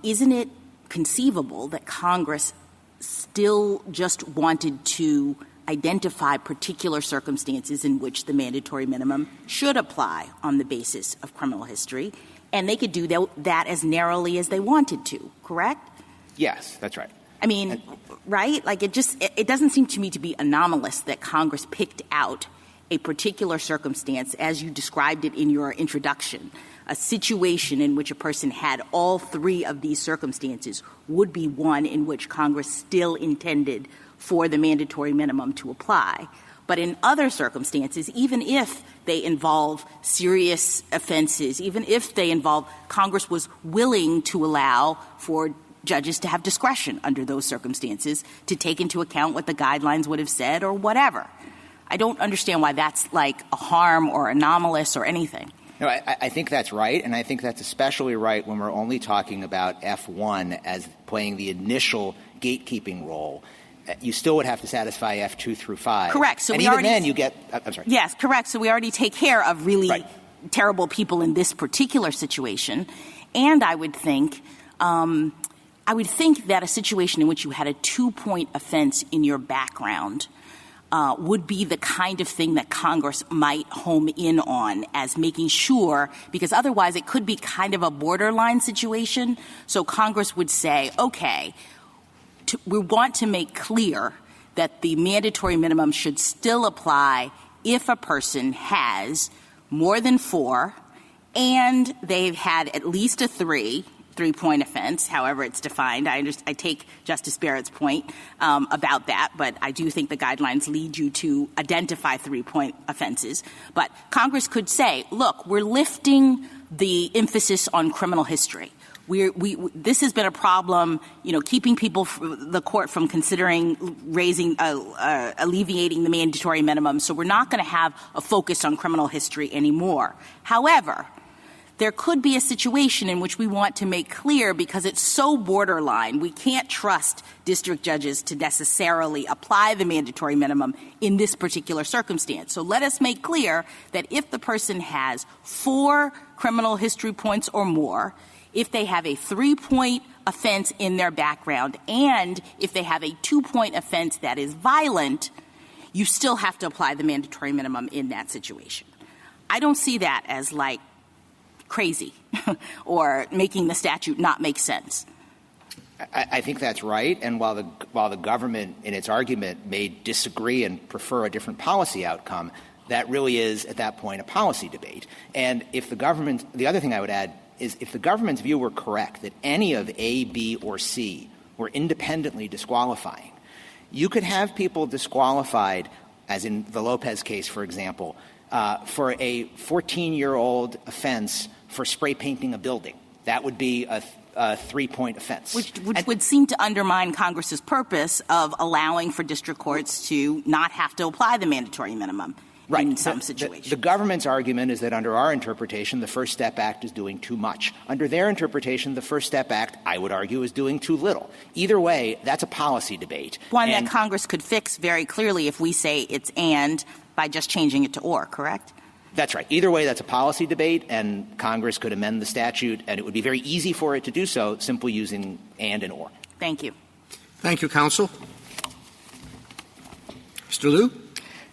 Isn't it conceivable that Congress still just wanted to identify particular circumstances in which the mandatory minimum should apply on the basis of criminal history, and they could do that as narrowly as they wanted to, correct? Yes, that's right. I mean, right? Like it doesn't seem to me to be anomalous that Congress picked out a particular circumstance, as you described it in your introduction. A situation in which a person had all 3 of these circumstances would be one in which Congress still intended for the mandatory minimum to apply. But in other circumstances, even if they involve serious offenses, even if they involve Congress was willing to allow for judges to have discretion under those circumstances to take into account what the guidelines would have said or whatever. I don't understand why that's like a harm or anomalous or anything. No, I think that's right, and I think that's especially right when we're only talking about F1 as playing the initial gatekeeping role. You still would have to satisfy F2 through 5. Correct. So and even then you get – I'm sorry. Yes, correct. So we already take care of really terrible people in this particular situation. And I would think that a situation in which you had a 2-point offense in your background would be the kind of thing that Congress might home in on as making sure, because otherwise it could be kind of a borderline situation. So Congress would say, okay, we want to make clear that the mandatory minimum should still apply if a person has more than 4 and they've had at least a 3-point offense, however it's defined. I take Justice Barrett's point about that, but I do think the guidelines lead you to identify 3-point offenses. But Congress could say, look, we're lifting the emphasis on criminal history. This has been a problem, keeping the court from considering alleviating the mandatory minimum. So we're not going to have a focus on criminal history anymore. However, there could be a situation in which we want to make clear, because it's so borderline, we can't trust district judges to necessarily apply the mandatory minimum in this particular circumstance. So let us make clear that if the person has 4 criminal history points or more, if they have a 3-point offense in their background, and if they have a 2-point offense that is violent, you still have to apply the mandatory minimum in that situation. I don't see that as crazy or making the statute not make sense. I think that's right. And while the government in its argument may disagree and prefer a different policy outcome, that really is at that point a policy debate. And if the other thing I would add is, if the government's view were correct that any of A, B, or C were independently disqualifying, you could have people disqualified, as in the Lopez case, for example, for a 14-year-old offense for spray painting a building. That would be a 3-point offense. Which would seem to undermine Congress's purpose of allowing for district courts to not have to apply the mandatory minimum. Right. In some situations. The government's argument is that under our interpretation, the First Step Act is doing too much. Under their interpretation, the First Step Act, I would argue, is doing too little. Either way, that's a policy debate. One that Congress could fix very clearly if we say it's and by just changing it to or, correct? That's right. Either way, that's a policy debate, and Congress could amend the statute, and it would be very easy for it to do so simply using and or. Thank you. Thank you, counsel. Mr. Liu?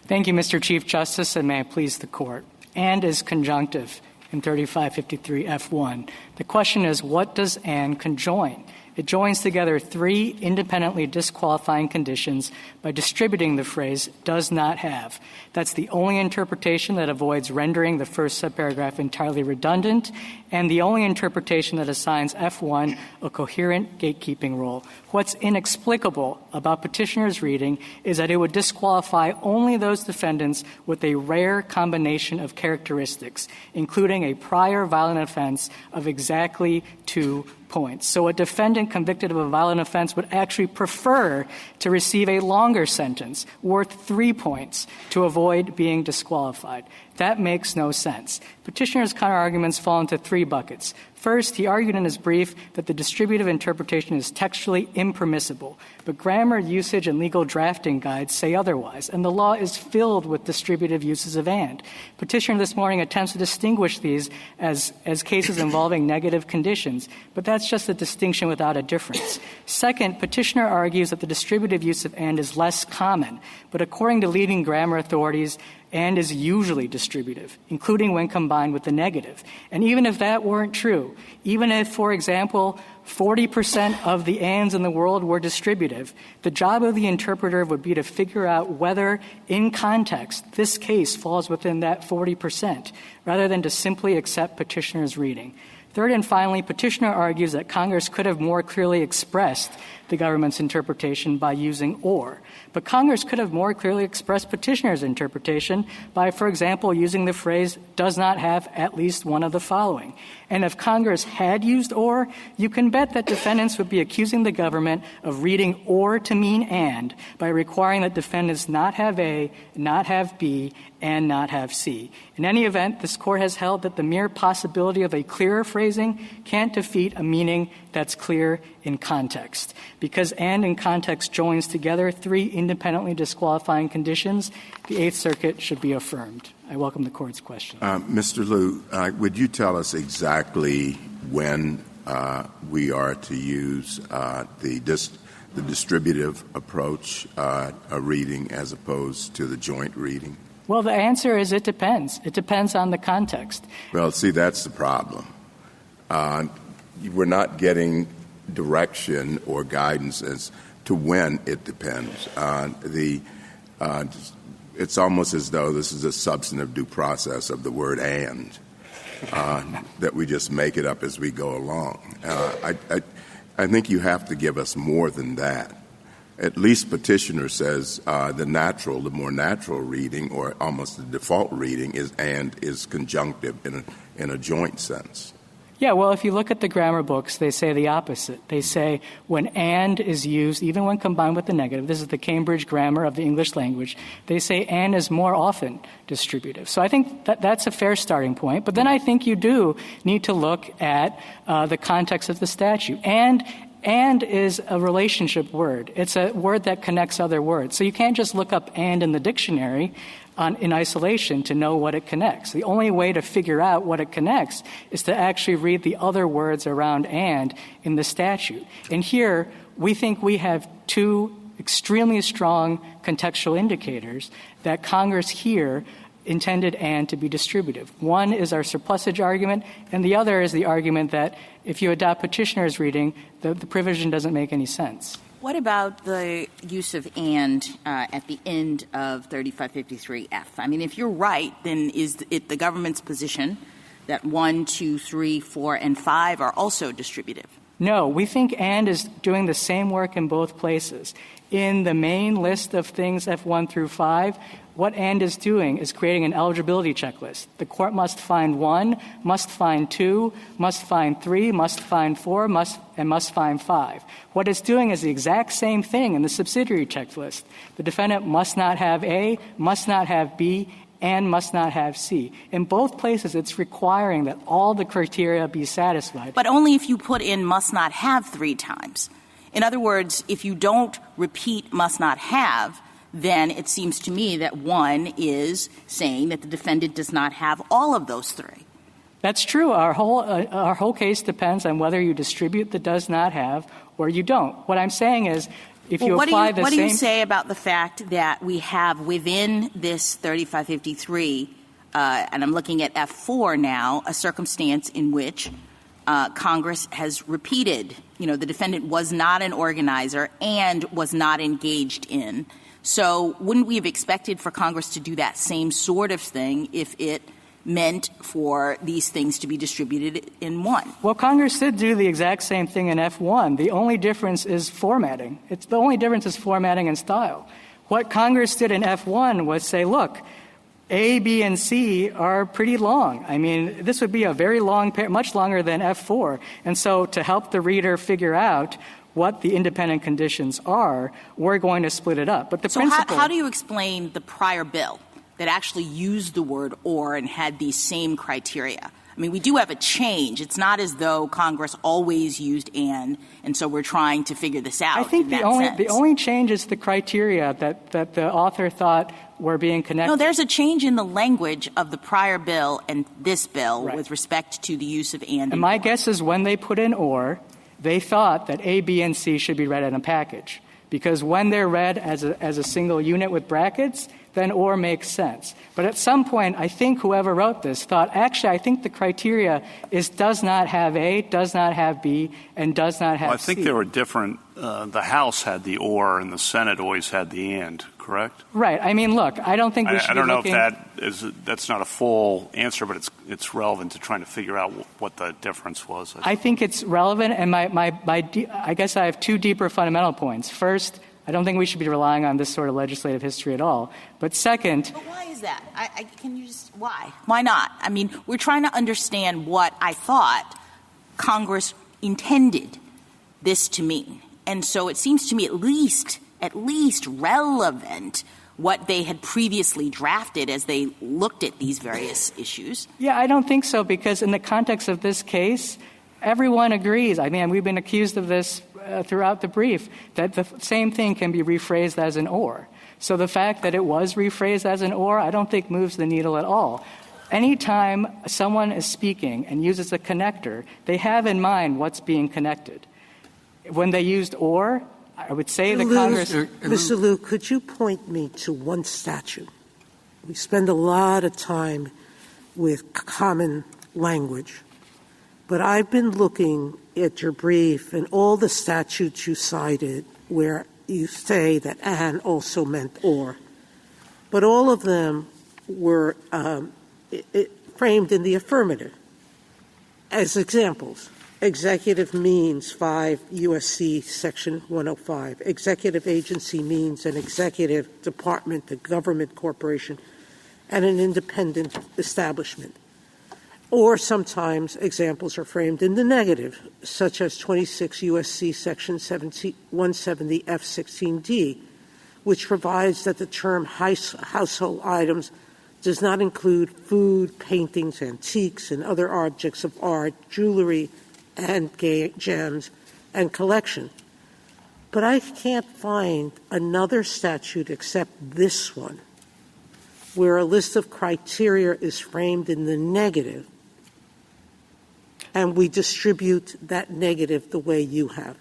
Thank you, Mr. Chief Justice, and may it please the Court. And is conjunctive in 3553F1. The question is, what does and conjoin? It joins together 3 independently disqualifying conditions by distributing the phrase does not have. That's the only interpretation that avoids rendering the first subparagraph entirely redundant, and the only interpretation that assigns F1 a coherent gatekeeping role. What's inexplicable about petitioner's reading is that it would disqualify only those defendants with a rare combination of characteristics, including a prior violent offense of exactly 2 points. So a defendant convicted of a violent offense would actually prefer to receive a longer sentence worth 3 points to avoid being disqualified. That makes no sense. Petitioner's counterarguments fall into 3 buckets. First, he argued in his brief that the distributive interpretation is textually impermissible, but grammar, usage, and legal drafting guides say otherwise, and the law is filled with distributive uses of and. Petitioner this morning attempts to distinguish these as cases involving negative conditions, but that's just a distinction without a difference. Second, petitioner argues that the distributive use of and is less common, but according to leading grammar authorities, and is usually distributive, including when combined with the negative. And even if that weren't true, even if, for example, 40% of the ands in the world were distributive, the job of the interpreter would be to figure out whether, in context, this case falls within that 40%, rather than to simply accept petitioner's reading. Third and finally, petitioner argues that Congress could have more clearly expressed the government's interpretation by using or. But Congress could have more clearly expressed petitioner's interpretation by, for example, using the phrase does not have at least one of the following. And if Congress had used or, you can bet that defendants would be accusing the government of reading or to mean and by requiring that defendants not have A, not have B, and not have C. In any event, this Court has held that the mere possibility of a clearer phrasing can't defeat a meaning that's clear in context. Because and in context joins together 3 independently disqualifying conditions, the Eighth Circuit should be affirmed. I welcome the Court's question. Mr. Liu, would you tell us exactly when we are to use the distributive approach a reading as opposed to the joint reading? Well, the answer is it depends. It depends on the context. Well, see, that's the problem. We're not getting direction or guidance as to when it depends. It's almost as though this is a substantive due process of the word "and," that we just make it up as we go along. I think you have to give us more than that. At least petitioner says the more natural reading, or almost the default reading, is conjunctive in a joint sense. Yeah, well, if you look at the grammar books, they say the opposite. They say when "and" is used, even when combined with the negative, this is the Cambridge grammar of the English language, they say "and" is more often distributive. So I think that's a fair starting point. But then I think you do need to look at the context of the statute. And is a relationship word. It's a word that connects other words. So you can't just look up "and" in the dictionary in isolation to know what it connects. The only way to figure out what it connects is to actually read the other words around "and" in the statute. And here, we think we have two extremely strong contextual indicators that Congress here intended "and" to be distributive. One is our surplusage argument, and the other is the argument that if you adopt petitioner's reading, the provision doesn't make any sense. What about the use of "and" at the end of 3553F? I mean, if you're right, then is it the government's position that 1, 2, 3, 4, and 5 are also distributive? No, we think "and" is doing the same work in both places. In the main list of things F1 through 5, what "and" is doing is creating an eligibility checklist. The court must find 1, must find 2, must find 3, must find 4, and must find 5. What it's doing is the exact same thing in the subsidiary checklist. The defendant must not have A, must not have B, and must not have C. In both places, it's requiring that all the criteria be satisfied. But only if you put in "must not have" 3 times. In other words, if you don't repeat "must not have," then it seems to me that 1 is saying that the defendant does not have all of those 3. That's true. Our whole case depends on whether you distribute the "does not have" or you don't. What I'm saying is, if you apply the same... What do you say about the fact that we have within this 3553, and I'm looking at F4 now, a circumstance in which Congress has repeated, the defendant was not an organizer and was not engaged in. So wouldn't we have expected for Congress to do that same sort of thing if it meant for these things to be distributed in 1? Well, Congress did do the exact same thing in F1. The only difference is formatting. The only difference is formatting and style. What Congress did in F1 was say, look, A, B, and C are pretty long. I mean, this would be a very long, much longer than F4. And so to help the reader figure out what the independent conditions are, we're going to split it up. But how do you explain the prior bill that actually used the word "or" and had these same criteria? I mean, we do have a change. It's not as though Congress always used "and so we're trying to figure this out. I think the only change is the criteria that the author thought were being connected. No, there's a change in the language of the prior bill and this bill with respect to the use of "and." And my guess is when they put in "or," they thought that A, B, and C should be read in a package. Because when they're read as a single unit with brackets, then "or" makes sense. But at some point, I think whoever wrote this thought, actually, I think the criteria is does not have A, does not have B, and does not have C. I think there were different. The House had the "or" and the Senate always had the "and," correct? Right. I mean, look, I don't think we should be looking... I don't know if that's not a full answer, but it's relevant to trying to figure out what the difference was. I think it's relevant, and I guess I have 2 deeper fundamental points. First, I don't think we should be relying on this sort of legislative history at all. But second... But why is that? Why? Why not? I mean, we're trying to understand what I thought Congress intended this to mean. And so it seems to me at least relevant what they had previously drafted as they looked at these various issues. Yeah, I don't think so, because in the context of this case, everyone agrees. I mean, we've been accused of this throughout the brief, that the same thing can be rephrased as an "or." So the fact that it was rephrased as an "or," I don't think moves the needle at all. Anytime someone is speaking and uses a connector, they have in mind what's being connected. When they used "or," I would say the Congress... Mr. Liu, could you point me to one statute? We spend a lot of time with common language, but I've been looking at your brief and all the statutes you cited where you say that "and" also meant "or." But all of them were framed in the affirmative. As examples, executive means 5 U.S.C. Section 105. Executive agency means an executive department, a government corporation, and an independent establishment. Or sometimes examples are framed in the negative, such as 26 U.S.C. Section 170 F-16D, which provides that the term household items does not include food, paintings, antiques, and other objects of art, jewelry, and gems, and collection. But I can't find another statute except this one where a list of criteria is framed in the negative and we distribute that negative the way you have.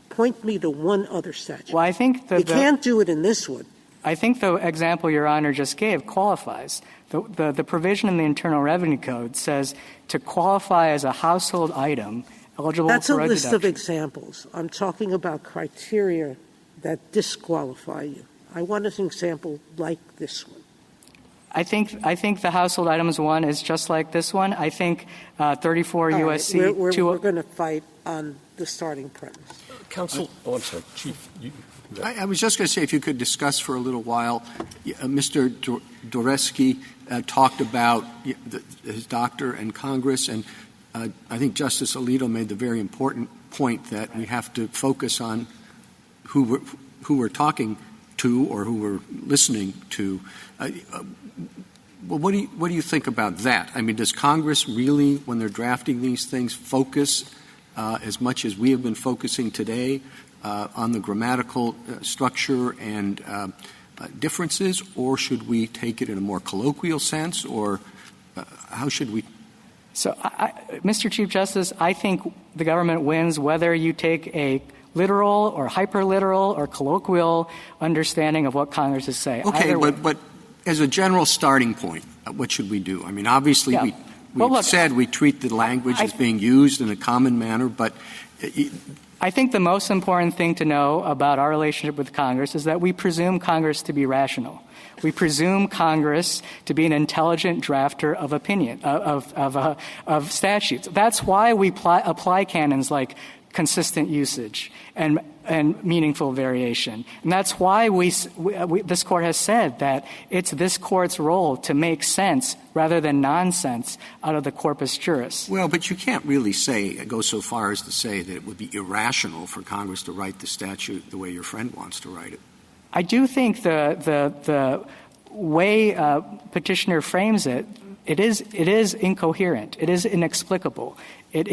Point me to one other statute. Well, I think you can't do it in this one. I think the example Your Honor just gave qualifies. The provision in the Internal Revenue Code says to qualify as a household item eligible That's for a list deduction. of examples. I'm talking about criteria that disqualify you. I want an example like this one. I think the household items one is just like this one. I think 34 All U.S.C. Right. We're going to fight on the starting premise. Counsel, I'm sorry, Chief. I was just going to say, if you could discuss for a little while, Mr. Doreski talked about his doctor and Congress, and I think Justice Alito made the very important point that we have to focus on who we're talking to or who we're listening to. Well, what do you think about that? I mean, does Congress really, when they're drafting these things, focus as much as we have been focusing today on the grammatical structure and differences, or should we take it in a more colloquial sense, or how should we? So, Mr. Chief Justice, I think the government wins whether you take a literal or hyperliteral or colloquial understanding of what Congress is saying. Okay, but as a general starting point, what should we do? I mean, obviously we said we treat the language as being used in a common manner, but I think the most important thing to know about our relationship with Congress is that we presume Congress to be rational. We presume Congress to be an intelligent drafter of opinion, of statutes. That's why we apply canons like consistent usage and meaningful variation. And that's why this Court has said that it's this Court's role to make sense rather than nonsense out of the corpus juris. Well, but you can't really go so far as to say that it would be irrational for Congress to write the statute the way your friend wants to write it. I do think the way petitioner frames it, it is incoherent. It is inexplicable. It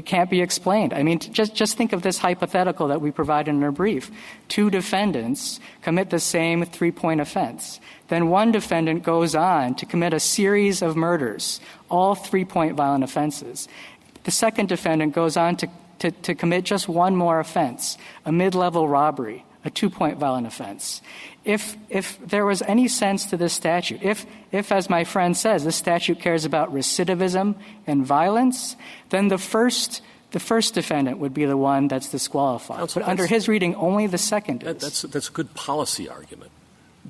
can't be explained. I mean, just think of this hypothetical that we provide in our brief. 2 defendants commit the same 3-point offense. Then one defendant goes on to commit a series of murders, all 3-point violent offenses. The second defendant goes on to commit just one more offense, a mid-level robbery, a 2-point violent offense. If there was any sense to this statute, if, as my friend says, this statute cares about recidivism and violence, then the first defendant would be the one that's disqualified. But under his reading, only the second is. That's a good policy argument.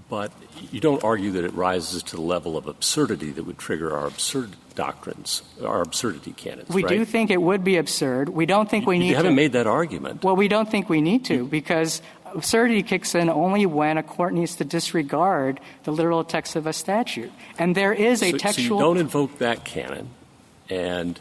But you don't argue that it rises to the level of absurdity that would trigger our absurd doctrines, our absurdity canons, We do think it would be absurd. We don't think we need to. You haven't made that argument. Well, we don't think we need to because absurdity kicks in only when a court needs to disregard the literal text of a statute. And there is a textual... So you don't invoke that canon, and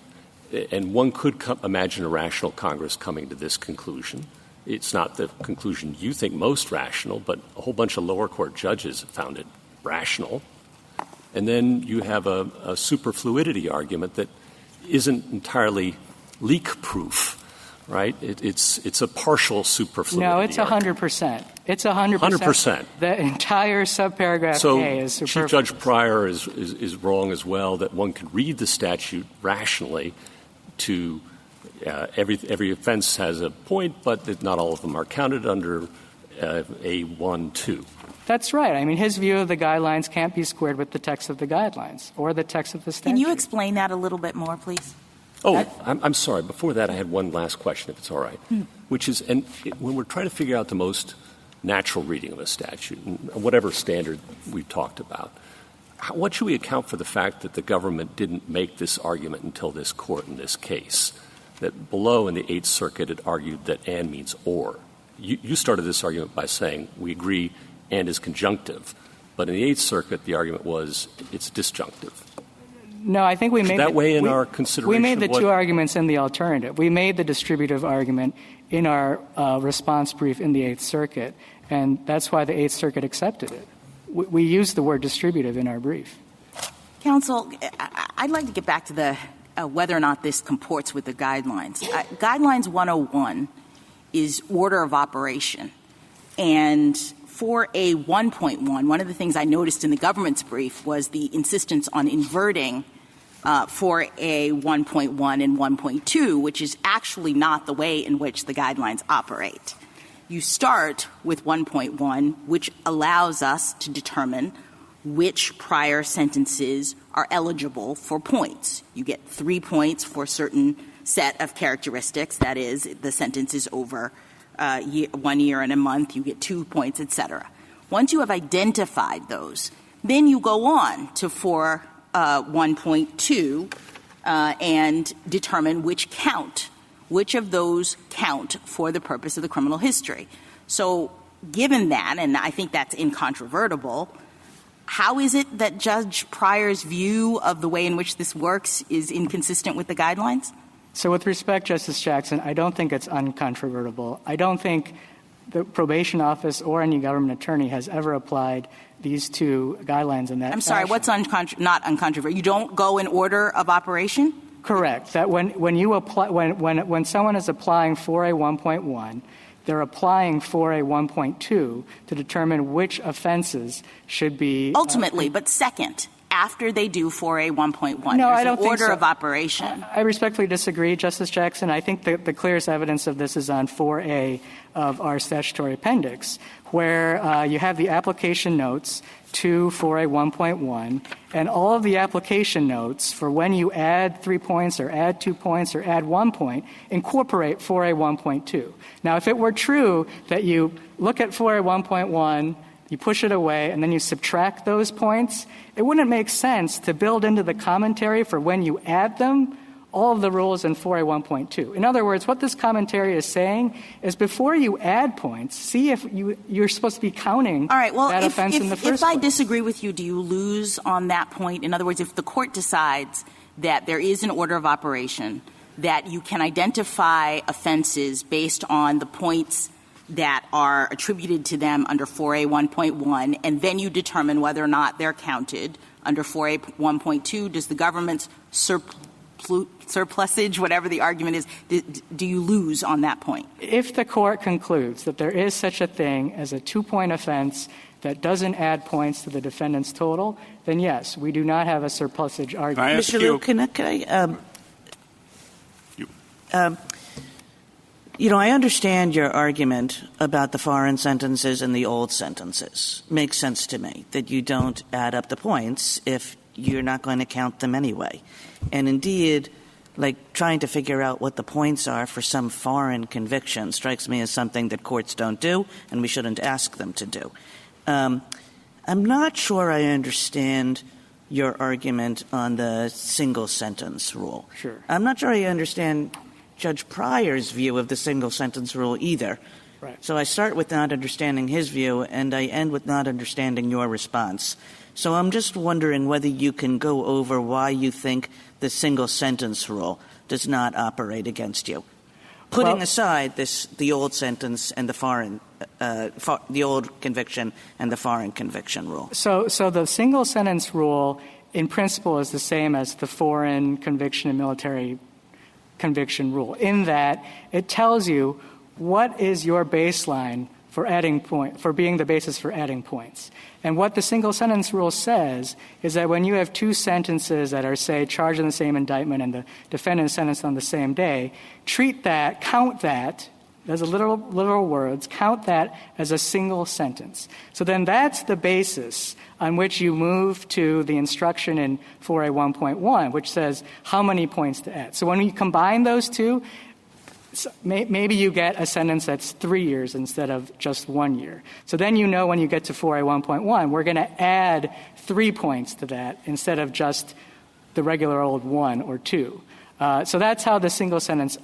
one could imagine a rational Congress coming to this conclusion. It's not the conclusion you think most rational, but a whole bunch of lower court judges have found it rational. And then you have a superfluidity argument that isn't entirely leak-proof, right? It's a partial superfluidity. No, it's 100%. It's 100%. 100%. The entire subparagraph A is superfluous. So Chief Judge Pryor is wrong as well that one could read the statute rationally to every offense has a point, but not all of them are counted under A1, 2. That's right. I mean, his view of the guidelines can't be squared with the text of the guidelines or the text of the statute. Can you explain that a little bit more, please? Oh, I'm sorry. Before that, I had one last question, if it's all right, which is, when we're trying to figure out the most natural reading of a statute, whatever standard we've talked about, what should we account for the fact that the government didn't make this argument until this court in this case, that below in the Eighth Circuit it argued that and means or? You started this argument by saying we agree and is conjunctive, but in the Eighth Circuit the argument was it's disjunctive. No, I think we made that way in our consideration. We made the two arguments in the alternative. We made the distributive argument in our response brief in the Eighth Circuit, and that's why the Eighth Circuit accepted it. We used the word distributive in our brief. Counsel, I'd like to get back to the whether or not this comports with the guidelines. Guidelines 101 is order of operation, and for a 1.1, one of the things I noticed in the government's brief was the insistence on inverting for a 1.1 and 1.2, which is actually not the way in which the guidelines operate. You start with 1.1, which allows us to determine which prior sentences are eligible for points. You get 3 points for a certain set of characteristics. That is, the sentence is over 1 year and a month. You get 2 points, et cetera. Once you have identified those, then you go on to 1.2 and determine which of those count for the purpose of the criminal history. So given that, and I think that's incontrovertible, how is it that Judge Pryor's view of the way in which this works is inconsistent with the guidelines? So with respect, Justice Jackson, I don't think it's uncontrovertible. I don't think the probation office or any government attorney has ever applied these two guidelines in that I'm sorry, fashion. what's not uncontroversial? You don't go in order of operation? Correct. That when you apply when someone is applying for a 1.1, they're applying for a 1.2 to determine which offenses should be ultimately, but second, after they do for a 1.1. No, I don't think order so. of operation. I respectfully disagree, Justice Jackson. I think the clearest evidence of this is on 4A of our statutory appendix, where you have the application notes for a 1.1, and all of the application notes for when you add 3 points or add 2 points or add 1 point incorporate for a 1.2. Now, if it were true that you look at for a 1.1, you push it away, and then you subtract those points, it wouldn't make sense to build into the commentary for when you add them all of the rules in 4A 1.2. In other words, what this commentary is saying is before you add points, see if you're supposed to be counting that offense in the first place. If I disagree with you, do you lose on that point? In other words, if the court decides that there is an order of operation, that you can identify offenses based on the points that are attributed to them under 4A 1.1, and then you determine whether or not they're counted under 4A 1.2, does the government's surplusage, whatever the argument is, do you lose on that point? If the court concludes that there is such a thing as a 2-point offense that doesn't add points to the defendant's total, then yes, we do not have a surplusage argument. Mr. Liu, can I understand your argument about the foreign sentences and the old sentences. Makes sense to me that you don't add up the points if you're not going to count them anyway. And indeed, like trying to figure out what the points are for some foreign conviction strikes me as something that courts don't do and we shouldn't ask them to do. I'm not sure I understand your argument on the single sentence rule. Sure. I'm not sure I understand Judge Pryor's view of the single sentence rule either. Right. So I start with not understanding his view and I end with not understanding your response. So I'm just wondering whether you can go over why you think the single sentence rule does not operate against you. Putting aside the old sentence and the old conviction and the foreign conviction rule. So the single sentence rule in principle is the same as the foreign conviction and military conviction rule in that it tells you what is your baseline for being the basis for adding points. And what the single sentence rule says is that when you have two sentences that are, say, charged in the same indictment and the defendant is sentenced on the same day, count that, as a literal words, count that as a single sentence. So then that's the basis on which you move to the instruction in 4A1.1, which says how many points to add. So when you combine those two, maybe you get a sentence that's 3 years instead of just 1 year. So then you know when you get to 4A1.1, we're going to add 3 points to that instead of just the regular old 1 or 2. So that's how the single sentence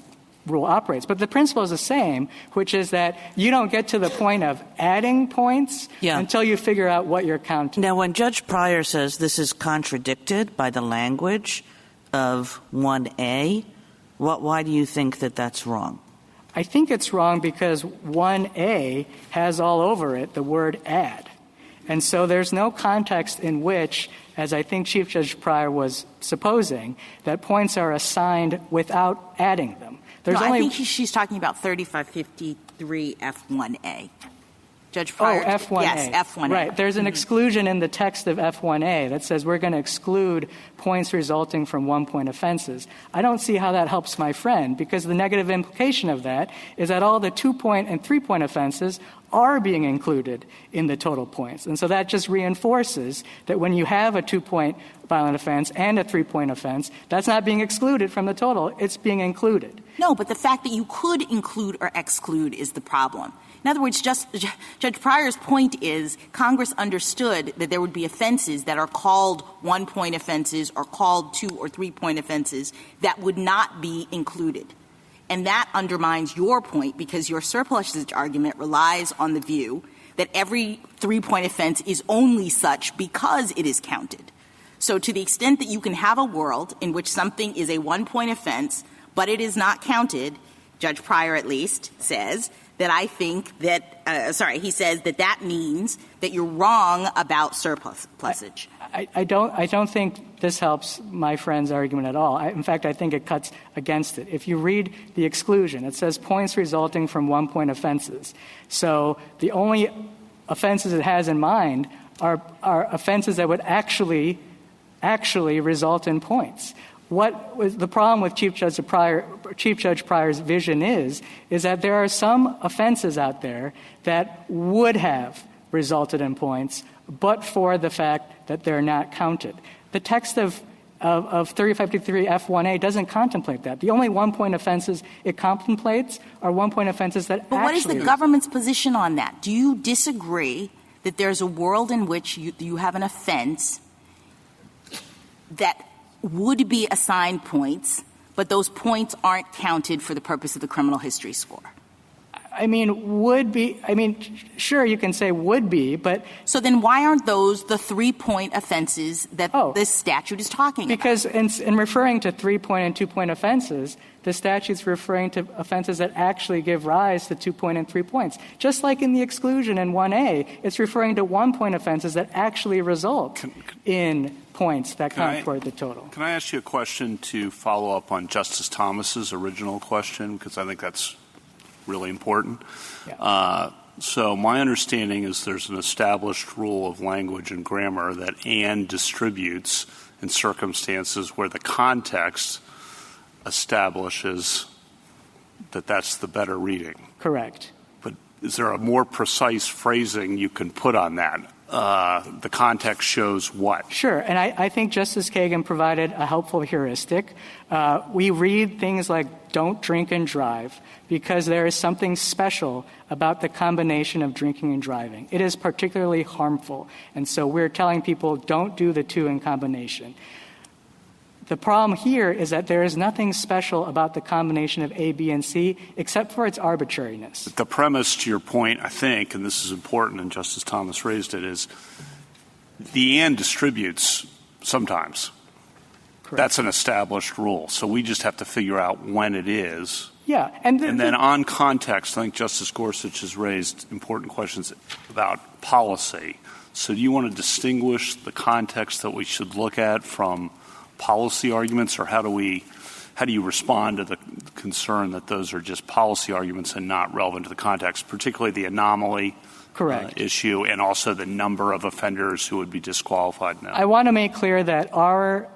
rule operates. But the principle is the same, which is that you don't get to the point of adding points until you figure out what you're counting. Now, when Judge Pryor says this is contradicted by the language of 1A, why do you think that that's wrong? I think it's wrong because 1A has all over it the word add. And so there's no context in which, as I think Chief Judge Pryor was supposing, that points are assigned without adding them. I think she's talking about 3553 F1A. Judge Pryor. Oh, F1A. Yes, F1A. Right. There's an exclusion in the text of F1A that says we're going to exclude points resulting from 1-point offenses. I don't see how that helps my friend, because the negative implication of that is that all the 2-point and 3-point offenses are being included in the total points. And so that just reinforces that when you have a 2-point violent offense and a 3-point offense, that's not being excluded from the total. It's being included. No, but the fact that you could include or exclude is the problem. In other words, Judge Pryor's point is Congress understood that there would be offenses that are called 1-point offenses or called 2- or 3-point offenses that would not be included. And that undermines your point, because your surplusage argument relies on the view that every 3-point offense is only such because it is counted. So to the extent that you can have a world in which something is a 1-point offense, but it is not counted, Judge Pryor at least says that I think that he says that means that you're wrong about surplusage. I don't think this helps my friend's argument at all. In fact, I think it cuts against it. If you read the exclusion, it says points resulting from 1-point offenses. So the only offenses it has in mind are offenses that would actually result in points. What was the problem with Chief Judge Pryor's vision is that there are some offenses out there that would have resulted in points, but for the fact that they're not counted. The text of 3553 F1A doesn't contemplate that. The only 1-point offenses it contemplates are 1-point offenses that But what is the government's position on that? Do you disagree that there's a world in which you have an offense that would be assigned points, but those points aren't counted for the purpose of the criminal history score? Sure, you can say would be, but... So then why aren't those the 3-point offenses that this statute is talking about? Because in referring to 3-point and 2-point offenses, the statute's referring to offenses that actually give rise to 2-point and 3 points. Just like in the exclusion in 1A, it's referring to 1-point offenses that actually result in points that count toward the total. Can I ask you a question to follow up on Justice Thomas's original question? Because I think that's really important. Yeah. So my understanding is there's an established rule of language and grammar that and distributes in circumstances where the context establishes that that's the better reading. Correct. But is there a more precise phrasing you can put on that? The context shows what? Sure, and I think Justice Kagan provided a helpful heuristic. We read things like don't drink and drive because there is something special about the combination of drinking and driving. It is particularly harmful, and so we're telling people don't do the two in combination. The problem here is that there is nothing special about the combination of A, B, and C except for its arbitrariness. The premise to your point, I think, and this is important, and Justice Thomas raised it, is the and distributes sometimes. Correct. That's an established rule. So we just have to figure out when it is. Yeah. And then on context, I think Justice Gorsuch has raised important questions about policy. So do you want to distinguish the context that we should look at from policy arguments, or how do we how do you respond to the concern that those are just policy arguments and not relevant to the context, particularly the anomaly issue and also the number of offenders who would be disqualified now? I want to make clear that our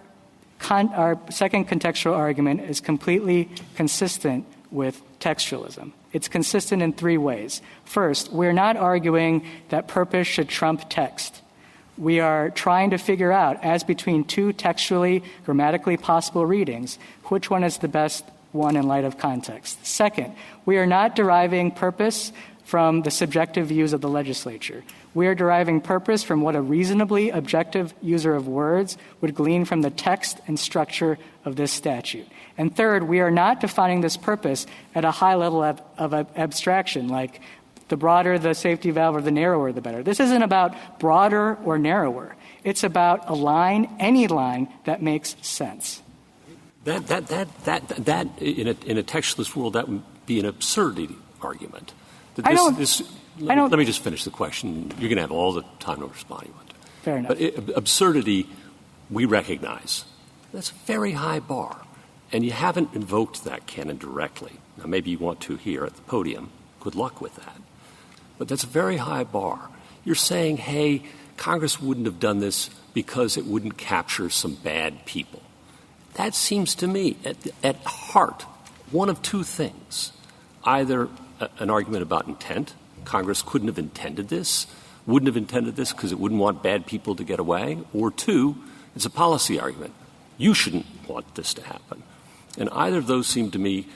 second contextual argument is completely consistent with textualism. It's consistent in three ways. First, we're not arguing that purpose should trump text. We are trying to figure out, as between two textually, grammatically possible readings, which one is the best one in light of context. Second, we are not deriving purpose from the subjective views of the legislature. We are deriving purpose from what a reasonably objective user of words would glean from the text and structure of this statute. And third, we are not defining this purpose at a high level of abstraction, like the broader the safety valve or the narrower the better. This isn't about broader or narrower. It's about a line, any line, that makes sense. That in a textualist world, that would be an absurdity argument. Let me just finish the question. You're going to have all the time to respond you want to. Fair enough. But absurdity, we recognize. That's a very high bar. And you haven't invoked that canon directly. Now, maybe you want to here at the podium. Good luck with that. But that's a very high bar. You're saying, hey, Congress wouldn't have done this because it wouldn't capture some bad people. That seems to me, at heart, one of two things. Either an argument about intent. Congress couldn't have intended this, wouldn't have intended this because it wouldn't want bad people to get away. Or two, it's a policy argument. You shouldn't want this to happen. And either of those seem to me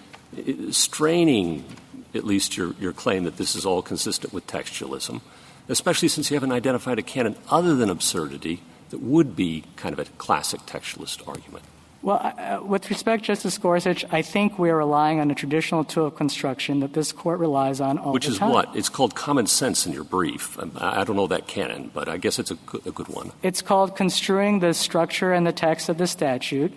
straining at least your claim that this is all consistent with textualism, especially since you haven't identified a canon other than absurdity that would be kind of a classic textualist argument. Well, with respect, Justice Gorsuch, I think we're relying on a traditional tool of construction that this Court relies on all Which the time. Which is what? It's called common sense in your brief. I don't know that canon, but I guess it's a good one. It's called construing the structure and the text of the statute,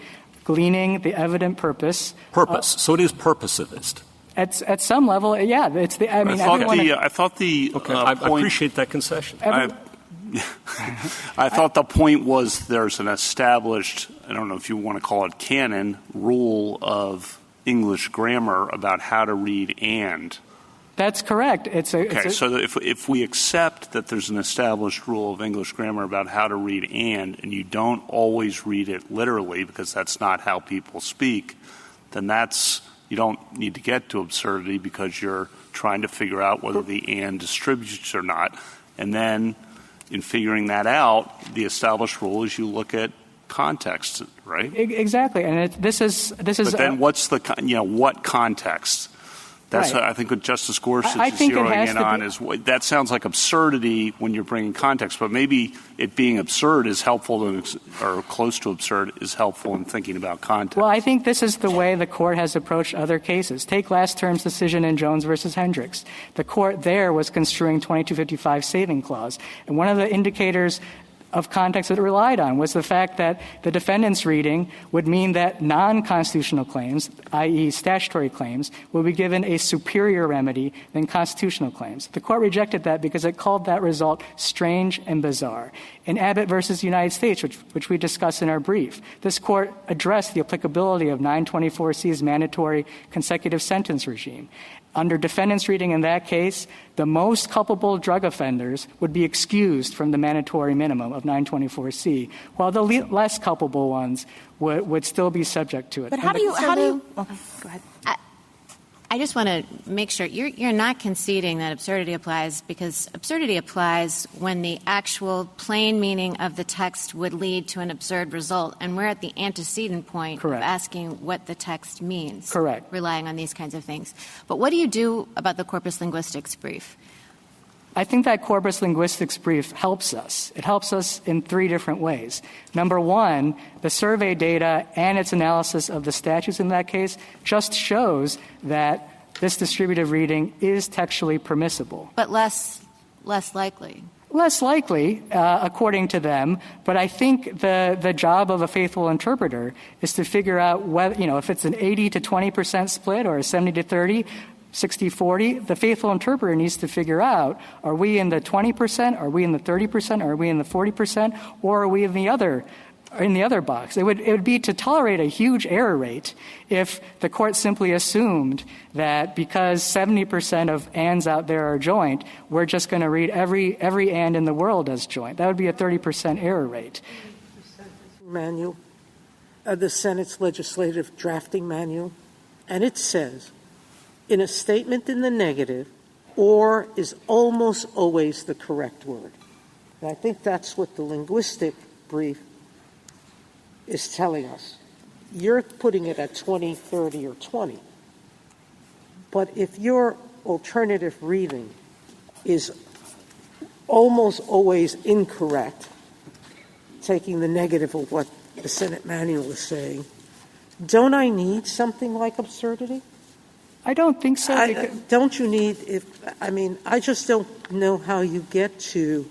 gleaning the evident purpose. So it is purposivist. At some level, yeah. It's the. I mean, I thought the okay. I appreciate that concession. I thought the point was there's an established, I don't know if you want to call it canon, rule of English grammar about how to read and. That's correct. So if we accept that there's an established rule of English grammar about how to read and you don't always read it literally because that's not how people speak, then you don't need to get to absurdity because you're trying to figure out whether the and distributes or not. And then in figuring that out, the established rule is you look at context, right? Exactly. And this is. But then what's what context? That's right. I think what Justice Gorsuch is zeroing in on is that sounds like absurdity when you're bringing context, but maybe it being absurd is helpful or close to absurd is helpful in thinking about context. Well, I think this is the way the Court has approached other cases. Take last term's decision in Jones versus Hendricks. The Court there was construing 2255 saving clause, and one of the indicators of context that it relied on was the fact that the defendant's reading would mean that non-constitutional claims, i.e. statutory claims, will be given a superior remedy than constitutional claims. The Court rejected that because it called that result strange and bizarre. In Abbott versus United States, which we discussed in our brief, this Court addressed the applicability of 924C's mandatory consecutive sentence regime. Under defendant's reading in that case, the most culpable drug offenders would be excused from the mandatory minimum of 924C, while the less culpable ones would still be subject to it. But how do you go ahead. I just want to make sure you're not conceding that absurdity applies, because absurdity applies when the actual plain meaning of the text would lead to an absurd result, and we're at the antecedent point Correct. of asking what the text means. Correct. Relying on these kinds of things. But what do you do about the corpus linguistics brief? I think that corpus linguistics brief helps us. It helps us in three different ways. Number one, the survey data and its analysis of the statutes in that case just shows that this distributive reading is textually permissible. But less likely. Less likely, according to them, but I think the job of a faithful interpreter is to figure out whether, if it's an 80 to 20% split or a 70 to 30, 60-40, the faithful interpreter needs to figure out, are we in the 20%, are we in the 30%, are we in the 40%, or are we in the other in the other box. It would be to tolerate a huge error rate if the court simply assumed that because 70% of ands out there are joint, we're just going to read every and in the world as joint. That would be a 30% error rate. Manual, the Senate's legislative drafting manual, and it says, in a statement in the negative, or is almost always the correct word. And I think that's what the linguistic brief is telling us. You're putting it at 20, 30, or 20. But if your alternative reading is almost always incorrect, taking the negative of what the Senate manual is saying, don't I need something like absurdity? I don't think so. Don't you need I just don't know how you get to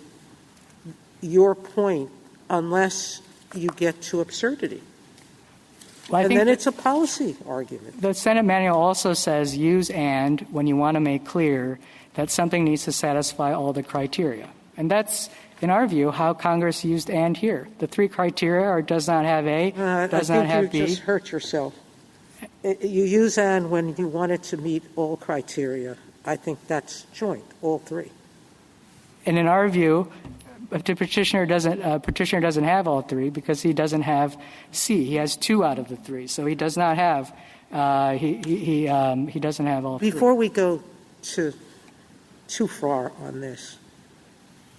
your point unless you get to absurdity. Well, and then it's a policy argument. The Senate manual also says use and when you want to make clear that something needs to satisfy all the criteria. And that's, in our view, how Congress used and here. The three criteria are does not have A, does not have B. You just hurt yourself. You use and when you want it to meet all criteria. I think that's joint, all three. And in our view, if the petitioner doesn't have all three because he doesn't have C. He has 2 out of the 3, so he does not have. He doesn't have all three. Before we go too far on this,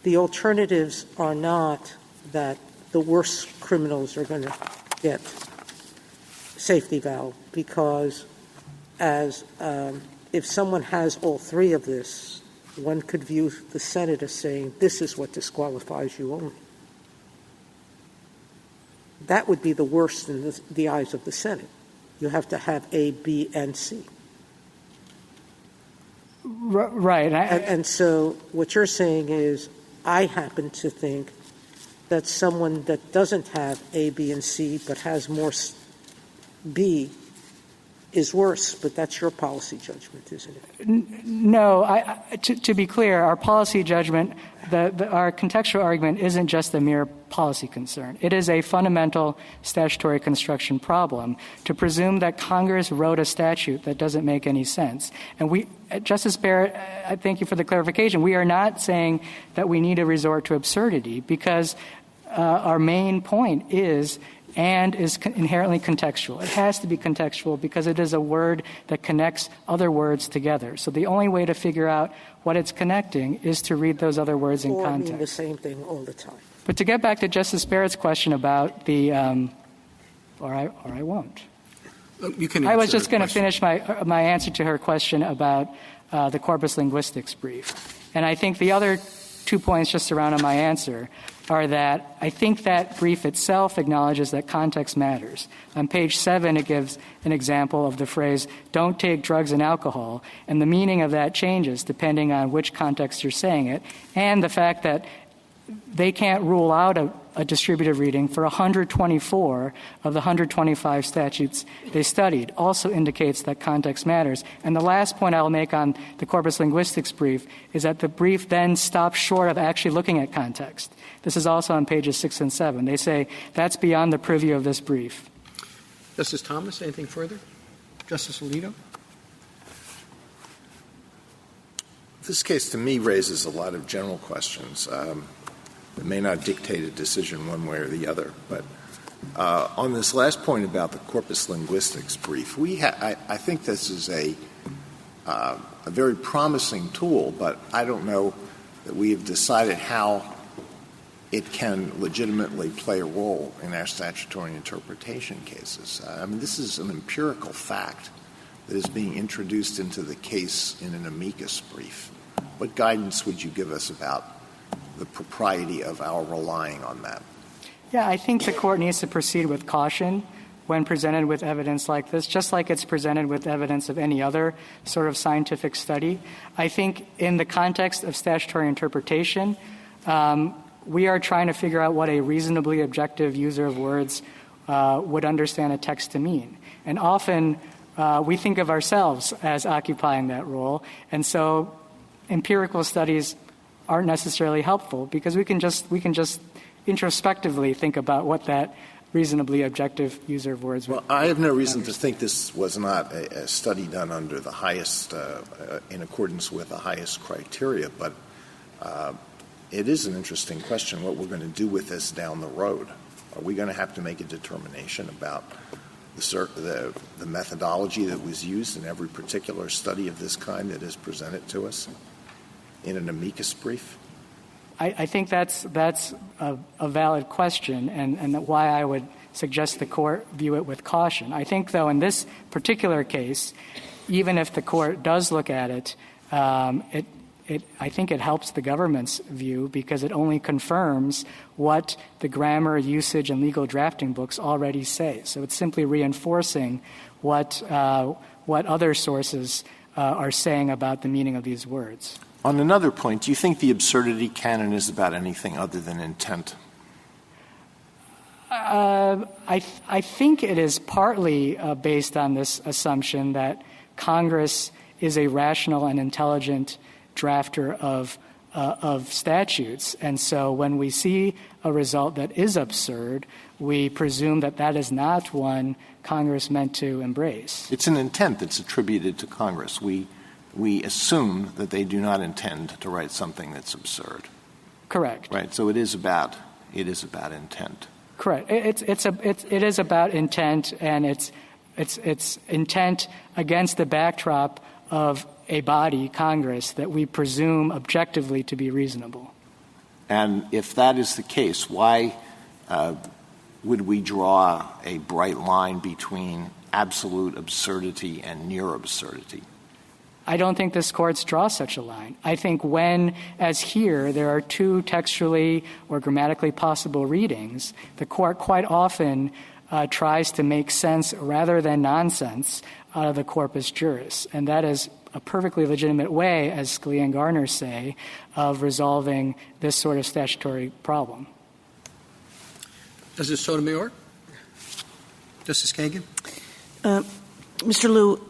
the alternatives are not that the worst criminals are going to get safety valve because if someone has all 3 of this, one could view the Senate as saying, this is what disqualifies you only. That would be the worst in the eyes of the Senate. You have to have A, B, and C. Right. And so what you're saying is, I happen to think that someone that doesn't have A, B, and C, but has more B, is worse, but that's your policy judgment, isn't it? No. To be clear, our policy judgment, our contextual argument isn't just a mere policy concern. It is a fundamental statutory construction problem to presume that Congress wrote a statute that doesn't make any sense. And Justice Barrett, I thank you for the clarification. We are not saying that we need to resort to absurdity because our main point is and is inherently contextual. It has to be contextual because it is a word that connects other words together. So the only way to figure out what it's connecting is to read those other words in context. Mean the same thing all the time. But to get back to Justice Barrett's question about the or I won't. You can I was just going to finish my answer to her question about the corpus linguistics brief. And I think the other 2 points just surrounding my answer are that I think that brief itself acknowledges that context matters. On page 7, it gives an example of the phrase, don't take drugs and alcohol, and the meaning of that changes depending on which context you're saying it, and the fact that they can't rule out a distributive reading for 124 of the 125 statutes they studied also indicates that context matters. And the last point I'll make on the corpus linguistics brief is that the brief then stops short of actually looking at context. This is also on pages 6 and 7. They say that's beyond the purview of this brief. Justice Thomas, anything further? Justice Alito? This case, to me, raises a lot of general questions. It may not dictate a decision one way or the other. But on this last point about the corpus linguistics brief, I think this is a very promising tool, but I don't know that we have decided how it can legitimately play a role in our statutory interpretation cases. This is an empirical fact that is being introduced into the case in an amicus brief. What guidance would you give us about the propriety of our relying on that? Yeah, I think the court needs to proceed with caution when presented with evidence like this, just like it's presented with evidence of any other sort of scientific study. I think in the context of statutory interpretation, we are trying to figure out what a reasonably objective user of words would understand a text to mean. And often we think of ourselves as occupying that role, and so empirical studies aren't necessarily helpful because we can just introspectively think about what that reasonably objective user of words. Well, I have no reason to think this was not a study done under the highest, in accordance with the highest criteria, but it is an interesting question what we're going to do with this down the road. Are we going to have to make a determination about the methodology that was used in every particular study of this kind that is presented to us in an amicus brief? I think that's a valid question, and I would suggest the court view it with caution. I think, though, in this particular case, even if the court does look at it, I think it helps the government's view because it only confirms what the grammar, usage, and legal drafting books already say. So it's simply reinforcing what other sources are saying about the meaning of these words. On another point, do you think the absurdity canon is about anything other than intent? I think it is partly based on this assumption that Congress is a rational and intelligent drafter of statutes. And so when we see a result that is absurd, we presume that that is not one Congress meant to embrace. It's an intent that's attributed to Congress. We assume that they do not intend to write something that's absurd. Correct. Right. So it is about intent. Correct. It is about intent, and it's intent against the backdrop of a body, Congress, that we presume objectively to be reasonable. And if that is the case, why would we draw a bright line between absolute absurdity and near absurdity? I don't think this courts draw such a line. I think when, as here, there are two textually or grammatically possible readings, the court quite often tries to make sense rather than nonsense out of the corpus juris. And that is a perfectly legitimate way, as Scalia and Garner say, of resolving this sort of statutory problem. Justice Sotomayor? Justice Kagan? Mr. Liu,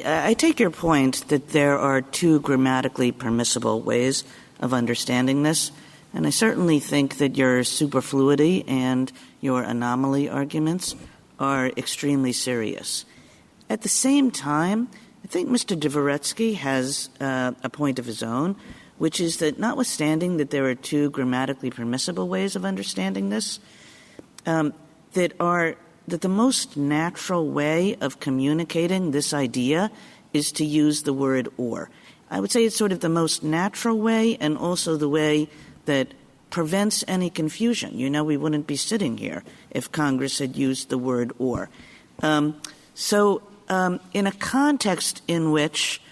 I take your point that there are two grammatically permissible ways of understanding this, and I certainly think that your superfluity and your anomaly arguments are extremely serious. At the same time, I think Mr. Dvoretsky has a point of his own, which is that notwithstanding that there are two grammatically permissible ways of understanding this, that the most natural way of communicating this idea is to use the word or. I would say it's sort of the most natural way and also the way that prevents any confusion. You know, we wouldn't be sitting here if Congress had used the word or. So in a context in which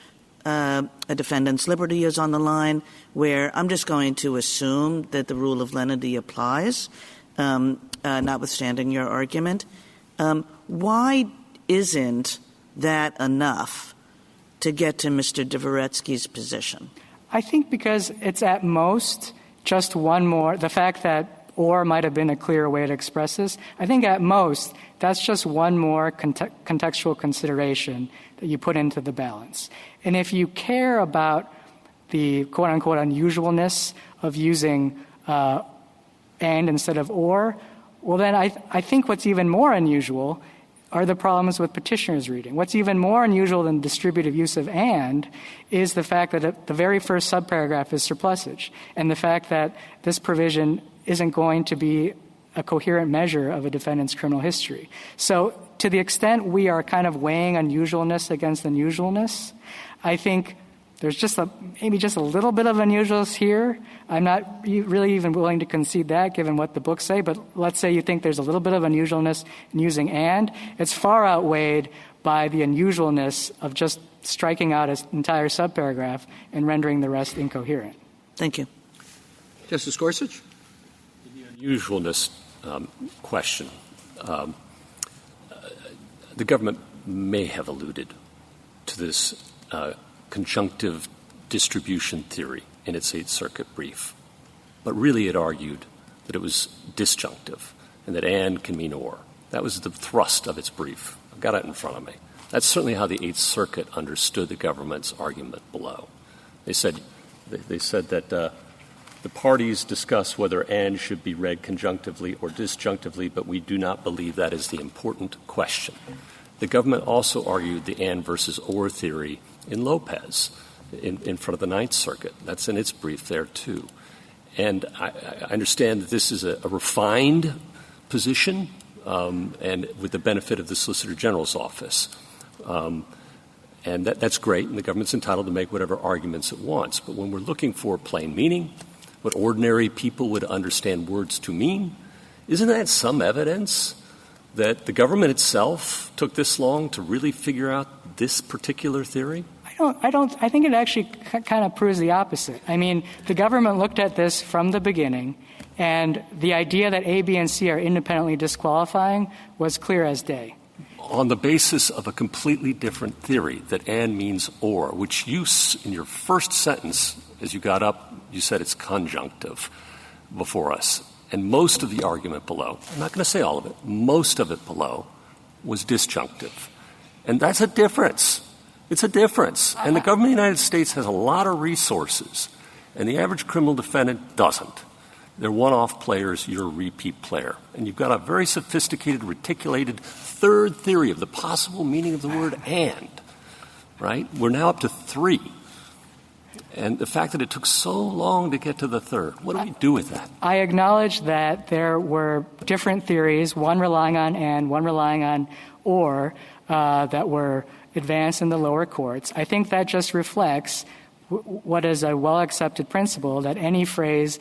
a defendant's liberty is on the line, where I'm just going to assume that the rule of lenity applies, notwithstanding your argument, why isn't that enough to get to Mr. Dvoretsky's position? I think because it's at most just one more. The fact that or might have been a clearer way to express this, I think at most that's just one more contextual consideration that you put into the balance. And if you care about the quote-unquote unusualness of using and instead of or, well, then I think what's even more unusual are the problems with petitioner's reading. What's even more unusual than distributive use of and is the fact that the very first subparagraph is surplusage, and the fact that this provision isn't going to be a coherent measure of a defendant's criminal history. So to the extent we are kind of weighing unusualness against unusualness, I think there's just maybe just a little bit of unusualness here. I'm not really even willing to concede that given what the books say, but let's say you think there's a little bit of unusualness in using and. It's far outweighed by the unusualness of just striking out an entire subparagraph and rendering the rest incoherent. Thank you. Justice Gorsuch? The unusualness question. The government may have alluded to this conjunctive distribution theory in its Eighth Circuit brief. But really it argued that it was disjunctive and that and can mean or. That was the thrust of its brief. I've got it in front of me. That's certainly how the Eighth Circuit understood the government's argument below. They said that The parties discuss whether and should be read conjunctively or disjunctively, but we do not believe that is the important question. The government also argued the and versus or theory in Lopez in front of the Ninth Circuit. That's in its brief there, too. And I understand that this is a refined position and with the benefit of the Solicitor General's office. And that's great, and the government's entitled to make whatever arguments it wants. But when we're looking for plain meaning, what ordinary people would understand words to mean, isn't that some evidence that the government itself took this long to really figure out this particular theory? I think it actually kind of proves the opposite. I mean, the government looked at this from the beginning, and the idea that A, B, and C are independently disqualifying was clear as day. On the basis of a completely different theory, that and means or, which you, in your first sentence, as you got up, you said it's conjunctive before us. And most of the argument below, I'm not going to say all of it, most of it below was disjunctive. And that's a difference. It's a difference. And the government of the United States has a lot of resources, and the average criminal defendant doesn't. They're one-off players, you're a repeat player. And you've got a very sophisticated, reticulated third theory of the possible meaning of the word and, right? We're now up to 3. And the fact that it took so long to get to the third, what do we do with that? I acknowledge that there were different theories, one relying on and, one relying on or, that were advanced in the lower courts. I think that just reflects what is a well-accepted principle, that any phrase,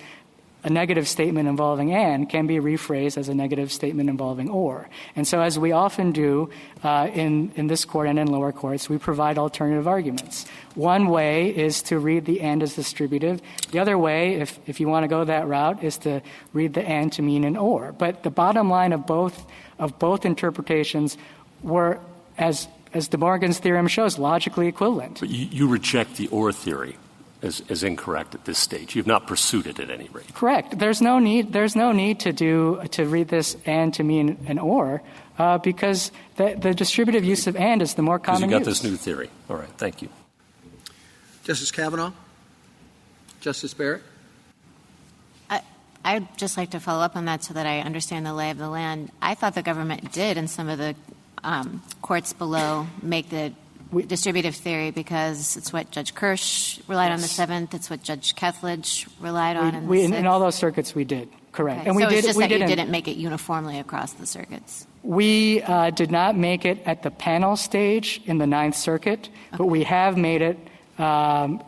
a negative statement involving and, can be rephrased as a negative statement involving or. And so as we often do in this court and in lower courts, we provide alternative arguments. One way is to read the and as distributive. The other way, if you want to go that route, is to read the and to mean an or. But the bottom line of both interpretations were, as De Morgan's theorem shows, logically equivalent. But you reject the or theory as incorrect at this stage. You've not pursued it at any rate. Correct. There's no need to read this and to mean an or, because the distributive use of and is the more common use. Because you got this new theory. All right. Thank you. Justice Kavanaugh? Justice Barrett? I'd just like to follow up on that so that I understand the lay of the land. I thought the government did in some of the courts below make the distributive theory because it's what Judge Kirsch relied on the 7th. It's what Judge Kethledge relied on in the 6th. In all those circuits we did, correct. Okay. And so it's just that you didn't make it uniformly across the circuits. We did not make it at the panel stage in the Ninth Circuit, but we have made it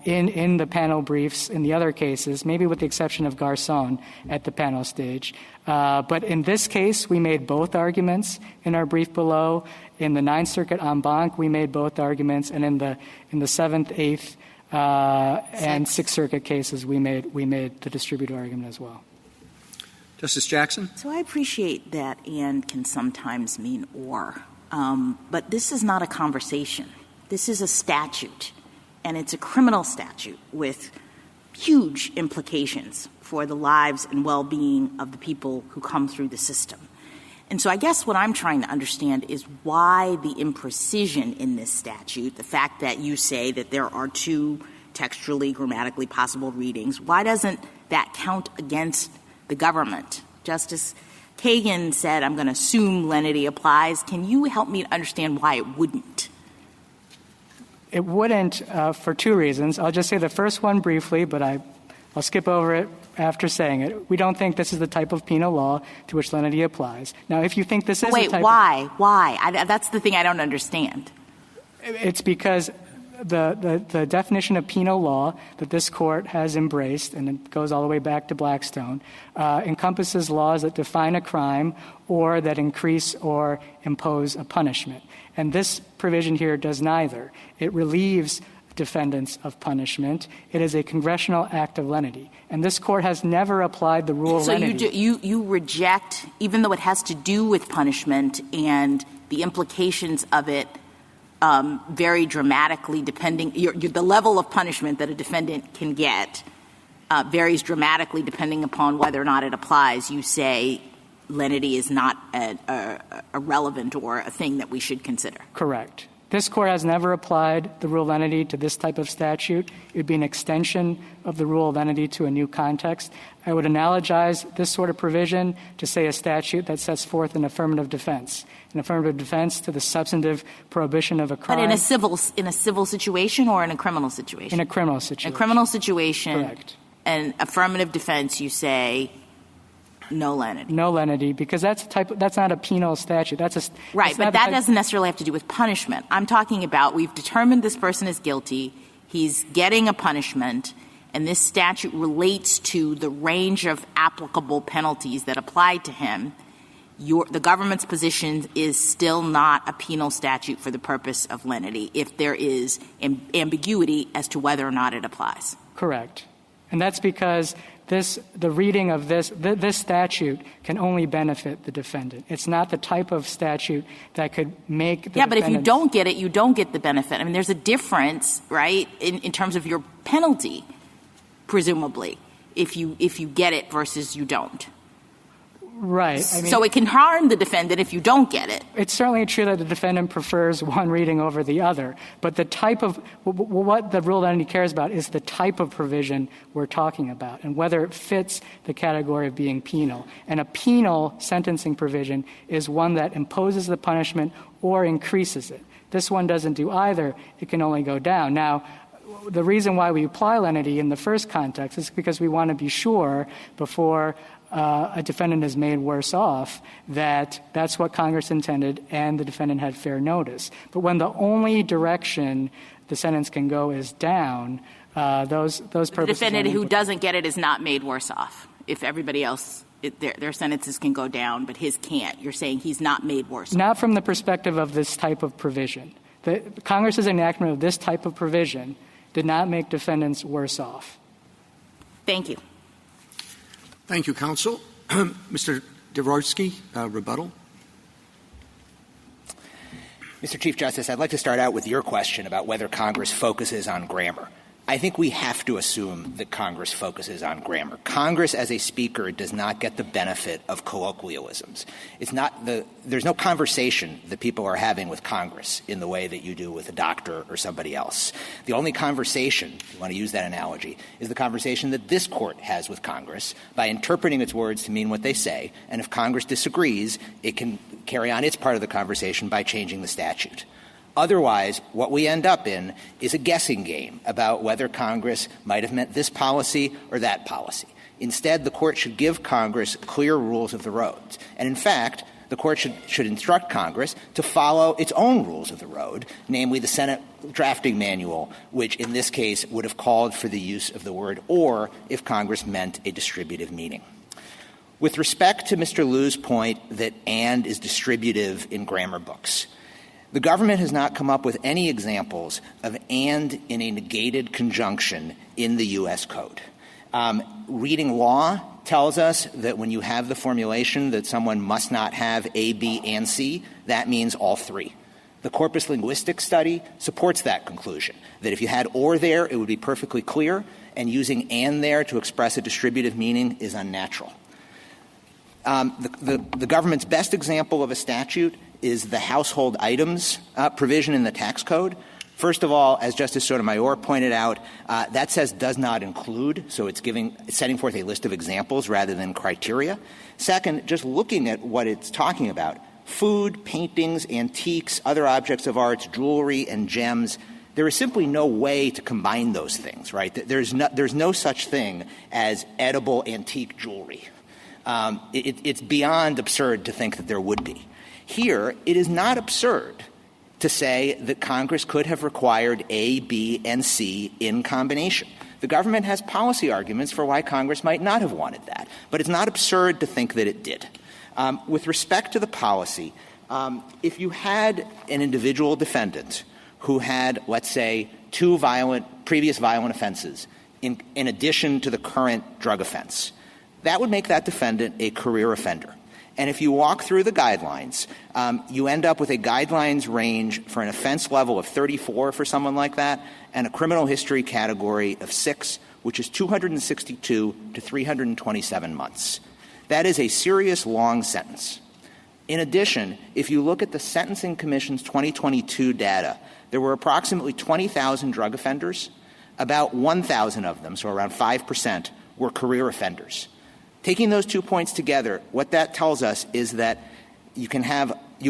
in the panel briefs in the other cases, maybe with the exception of Garcon at the panel stage. But in this case, we made both arguments in our brief below. In the Ninth Circuit en banc, we made both arguments, and in the 7th, 8th, and Sixth Circuit cases, we made the distributive argument as well. Justice Jackson? So I appreciate that and can sometimes mean or, but this is not a conversation. This is a statute, and it's a criminal statute with huge implications for the lives and well-being of the people who come through the system. And so I guess what I'm trying to understand is why the imprecision in this statute, the fact that you say that there are 2 textually, grammatically possible readings, why doesn't that count against the government? Justice Kagan said, I'm going to assume lenity applies. Can you help me understand why it wouldn't? It wouldn't for 2 reasons. I'll just say the first one briefly, but I'll skip over it after saying it. We don't think this is the type of penal law to which lenity applies. Now, if you think this is Wait, why? Why? That's the thing I don't understand. It's because the definition of penal law that this court has embraced, and it goes all the way back to Blackstone, encompasses laws that define a crime or that increase or impose a punishment. And this provision here does neither. It relieves defendants of punishment. It is a congressional act of lenity. And this court has never applied the rule of lenity. So you reject, even though it has to do with punishment and the implications of it vary dramatically depending the level of punishment that a defendant can get varies dramatically depending upon whether or not it applies. You say lenity is not a relevant or a thing that we should consider. Correct. This Court has never applied the rule of lenity to this type of statute. It would be an extension of the rule of lenity to a new context. I would analogize this sort of provision to, say, a statute that sets forth an affirmative defense to the substantive prohibition of a crime. But in a civil situation or in a criminal situation? In a criminal situation. In a criminal situation. Correct. And affirmative defense, you say no lenity. No lenity, because that's not a penal statute. Right, but that doesn't necessarily have to do with punishment. I'm talking about we've determined this person is guilty, he's getting a punishment, and this statute relates to the range of applicable penalties that apply to him. The government's position is still not a penal statute for the purpose of lenity if there is ambiguity as to whether or not it applies. Correct. And that's because the reading of this statute can only benefit the defendant. It's not the type of statute that could make the but if you don't get it, you don't get the benefit. I mean, there's a difference, right, in terms of your penalty, presumably, if you get it versus you don't. Right. So it can harm the defendant if you don't get it. It's certainly true that the defendant prefers one reading over the other, but the type of what the rule of lenity cares about is the type of provision we're talking about and whether it fits the category of being penal. And a penal sentencing provision is one that imposes the punishment or increases it. This one doesn't do either. It can only go down. Now, the reason why we apply lenity in the first context is because we want to be sure before a defendant is made worse off that's what Congress intended and the defendant had fair notice. But when the only direction the sentence can go is down, those purposes. The defendant who doesn't get it is not made worse off. If everybody else, their sentences can go down, but his can't. You're saying he's not made worse off. Not from the perspective of this type of provision. Congress's enactment of this type of provision did not make defendants worse off. Thank you. Thank you, counsel. Mr. Dvorsky, rebuttal. Mr. Chief Justice, I'd like to start out with your question about whether Congress focuses on grammar. I think we have to assume that Congress focuses on grammar. Congress, as a speaker, does not get the benefit of colloquialisms. There's no conversation that people are having with Congress in the way that you do with a doctor or somebody else. The only conversation, if you want to use that analogy, is the conversation that this Court has with Congress by interpreting its words to mean what they say, and if Congress disagrees, it can carry on its part of the conversation by changing the statute. Otherwise, what we end up in is a guessing game about whether Congress might have meant this policy or that policy. Instead, the Court should give Congress clear rules of the road. And in fact, the Court should instruct Congress to follow its own rules of the road, namely the Senate drafting manual, which in this case would have called for the use of the word or if Congress meant a distributive meaning. With respect to Mr. Liu's point that and is distributive in grammar books, the government has not come up with any examples of and in a negated conjunction in the U.S. Code. Reading law tells us that when you have the formulation that someone must not have A, B, and C, that means all three. The corpus linguistics study supports that conclusion, that if you had or there, it would be perfectly clear, and using and there to express a distributive meaning is unnatural. The government's best example of a statute is the household items provision in the tax code. First of all, as Justice Sotomayor pointed out, that says does not include, so it's setting forth a list of examples rather than criteria. Second, just looking at what it's talking about, food, paintings, antiques, other objects of arts, jewelry, and gems, there is simply no way to combine those things, right? There's no such thing as edible antique jewelry. It's beyond absurd to think that there would be. Here, it is not absurd to say that Congress could have required A, B, and C in combination. The government has policy arguments for why Congress might not have wanted that, but it's not absurd to think that it did. With respect to the policy, if you had an individual defendant who had, let's say, 2 previous violent offenses in addition to the current drug offense, that would make that defendant a career offender. And if you walk through the guidelines, you end up with a guidelines range for an offense level of 34 for someone like that and a criminal history category of 6, which is 262 to 327 months. That is a serious long sentence. In addition, if you look at the Sentencing Commission's 2022 data, there were approximately 20,000 drug offenders. About 1,000 of them, so around 5%, were career offenders. Taking those 2 points together, what that tells us is that you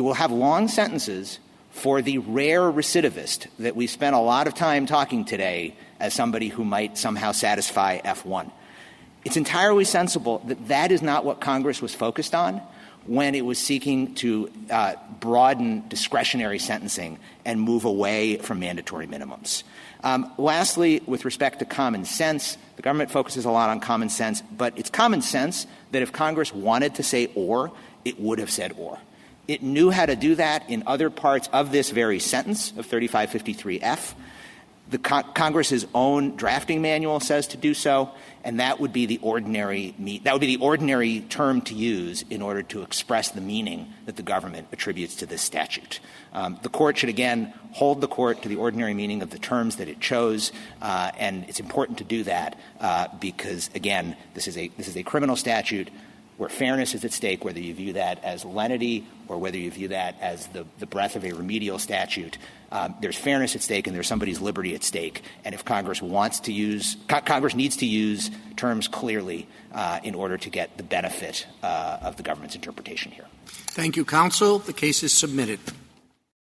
will have long sentences for the rare recidivist that we spent a lot of time talking today as somebody who might somehow satisfy F1. It's entirely sensible that that is not what Congress was focused on when it was seeking to broaden discretionary sentencing and move away from mandatory minimums. Lastly, with respect to common sense, the government focuses a lot on common sense, but it's common sense that if Congress wanted to say or, it would have said or. It knew how to do that in other parts of this very sentence of 3553F. The Congress's own drafting manual says to do so, and that would be the ordinary term to use in order to express the meaning that the government attributes to this statute. The court should again hold the court to the ordinary meaning of the terms that it chose, and it's important to do that because again, this is a criminal statute where fairness is at stake, whether you view that as lenity or whether you view that as the breadth of a remedial statute. There's fairness at stake and there's somebody's liberty at stake. And if Congress Congress needs to use terms clearly in order to get the benefit of the government's interpretation here. Thank you, counsel. The case is submitted.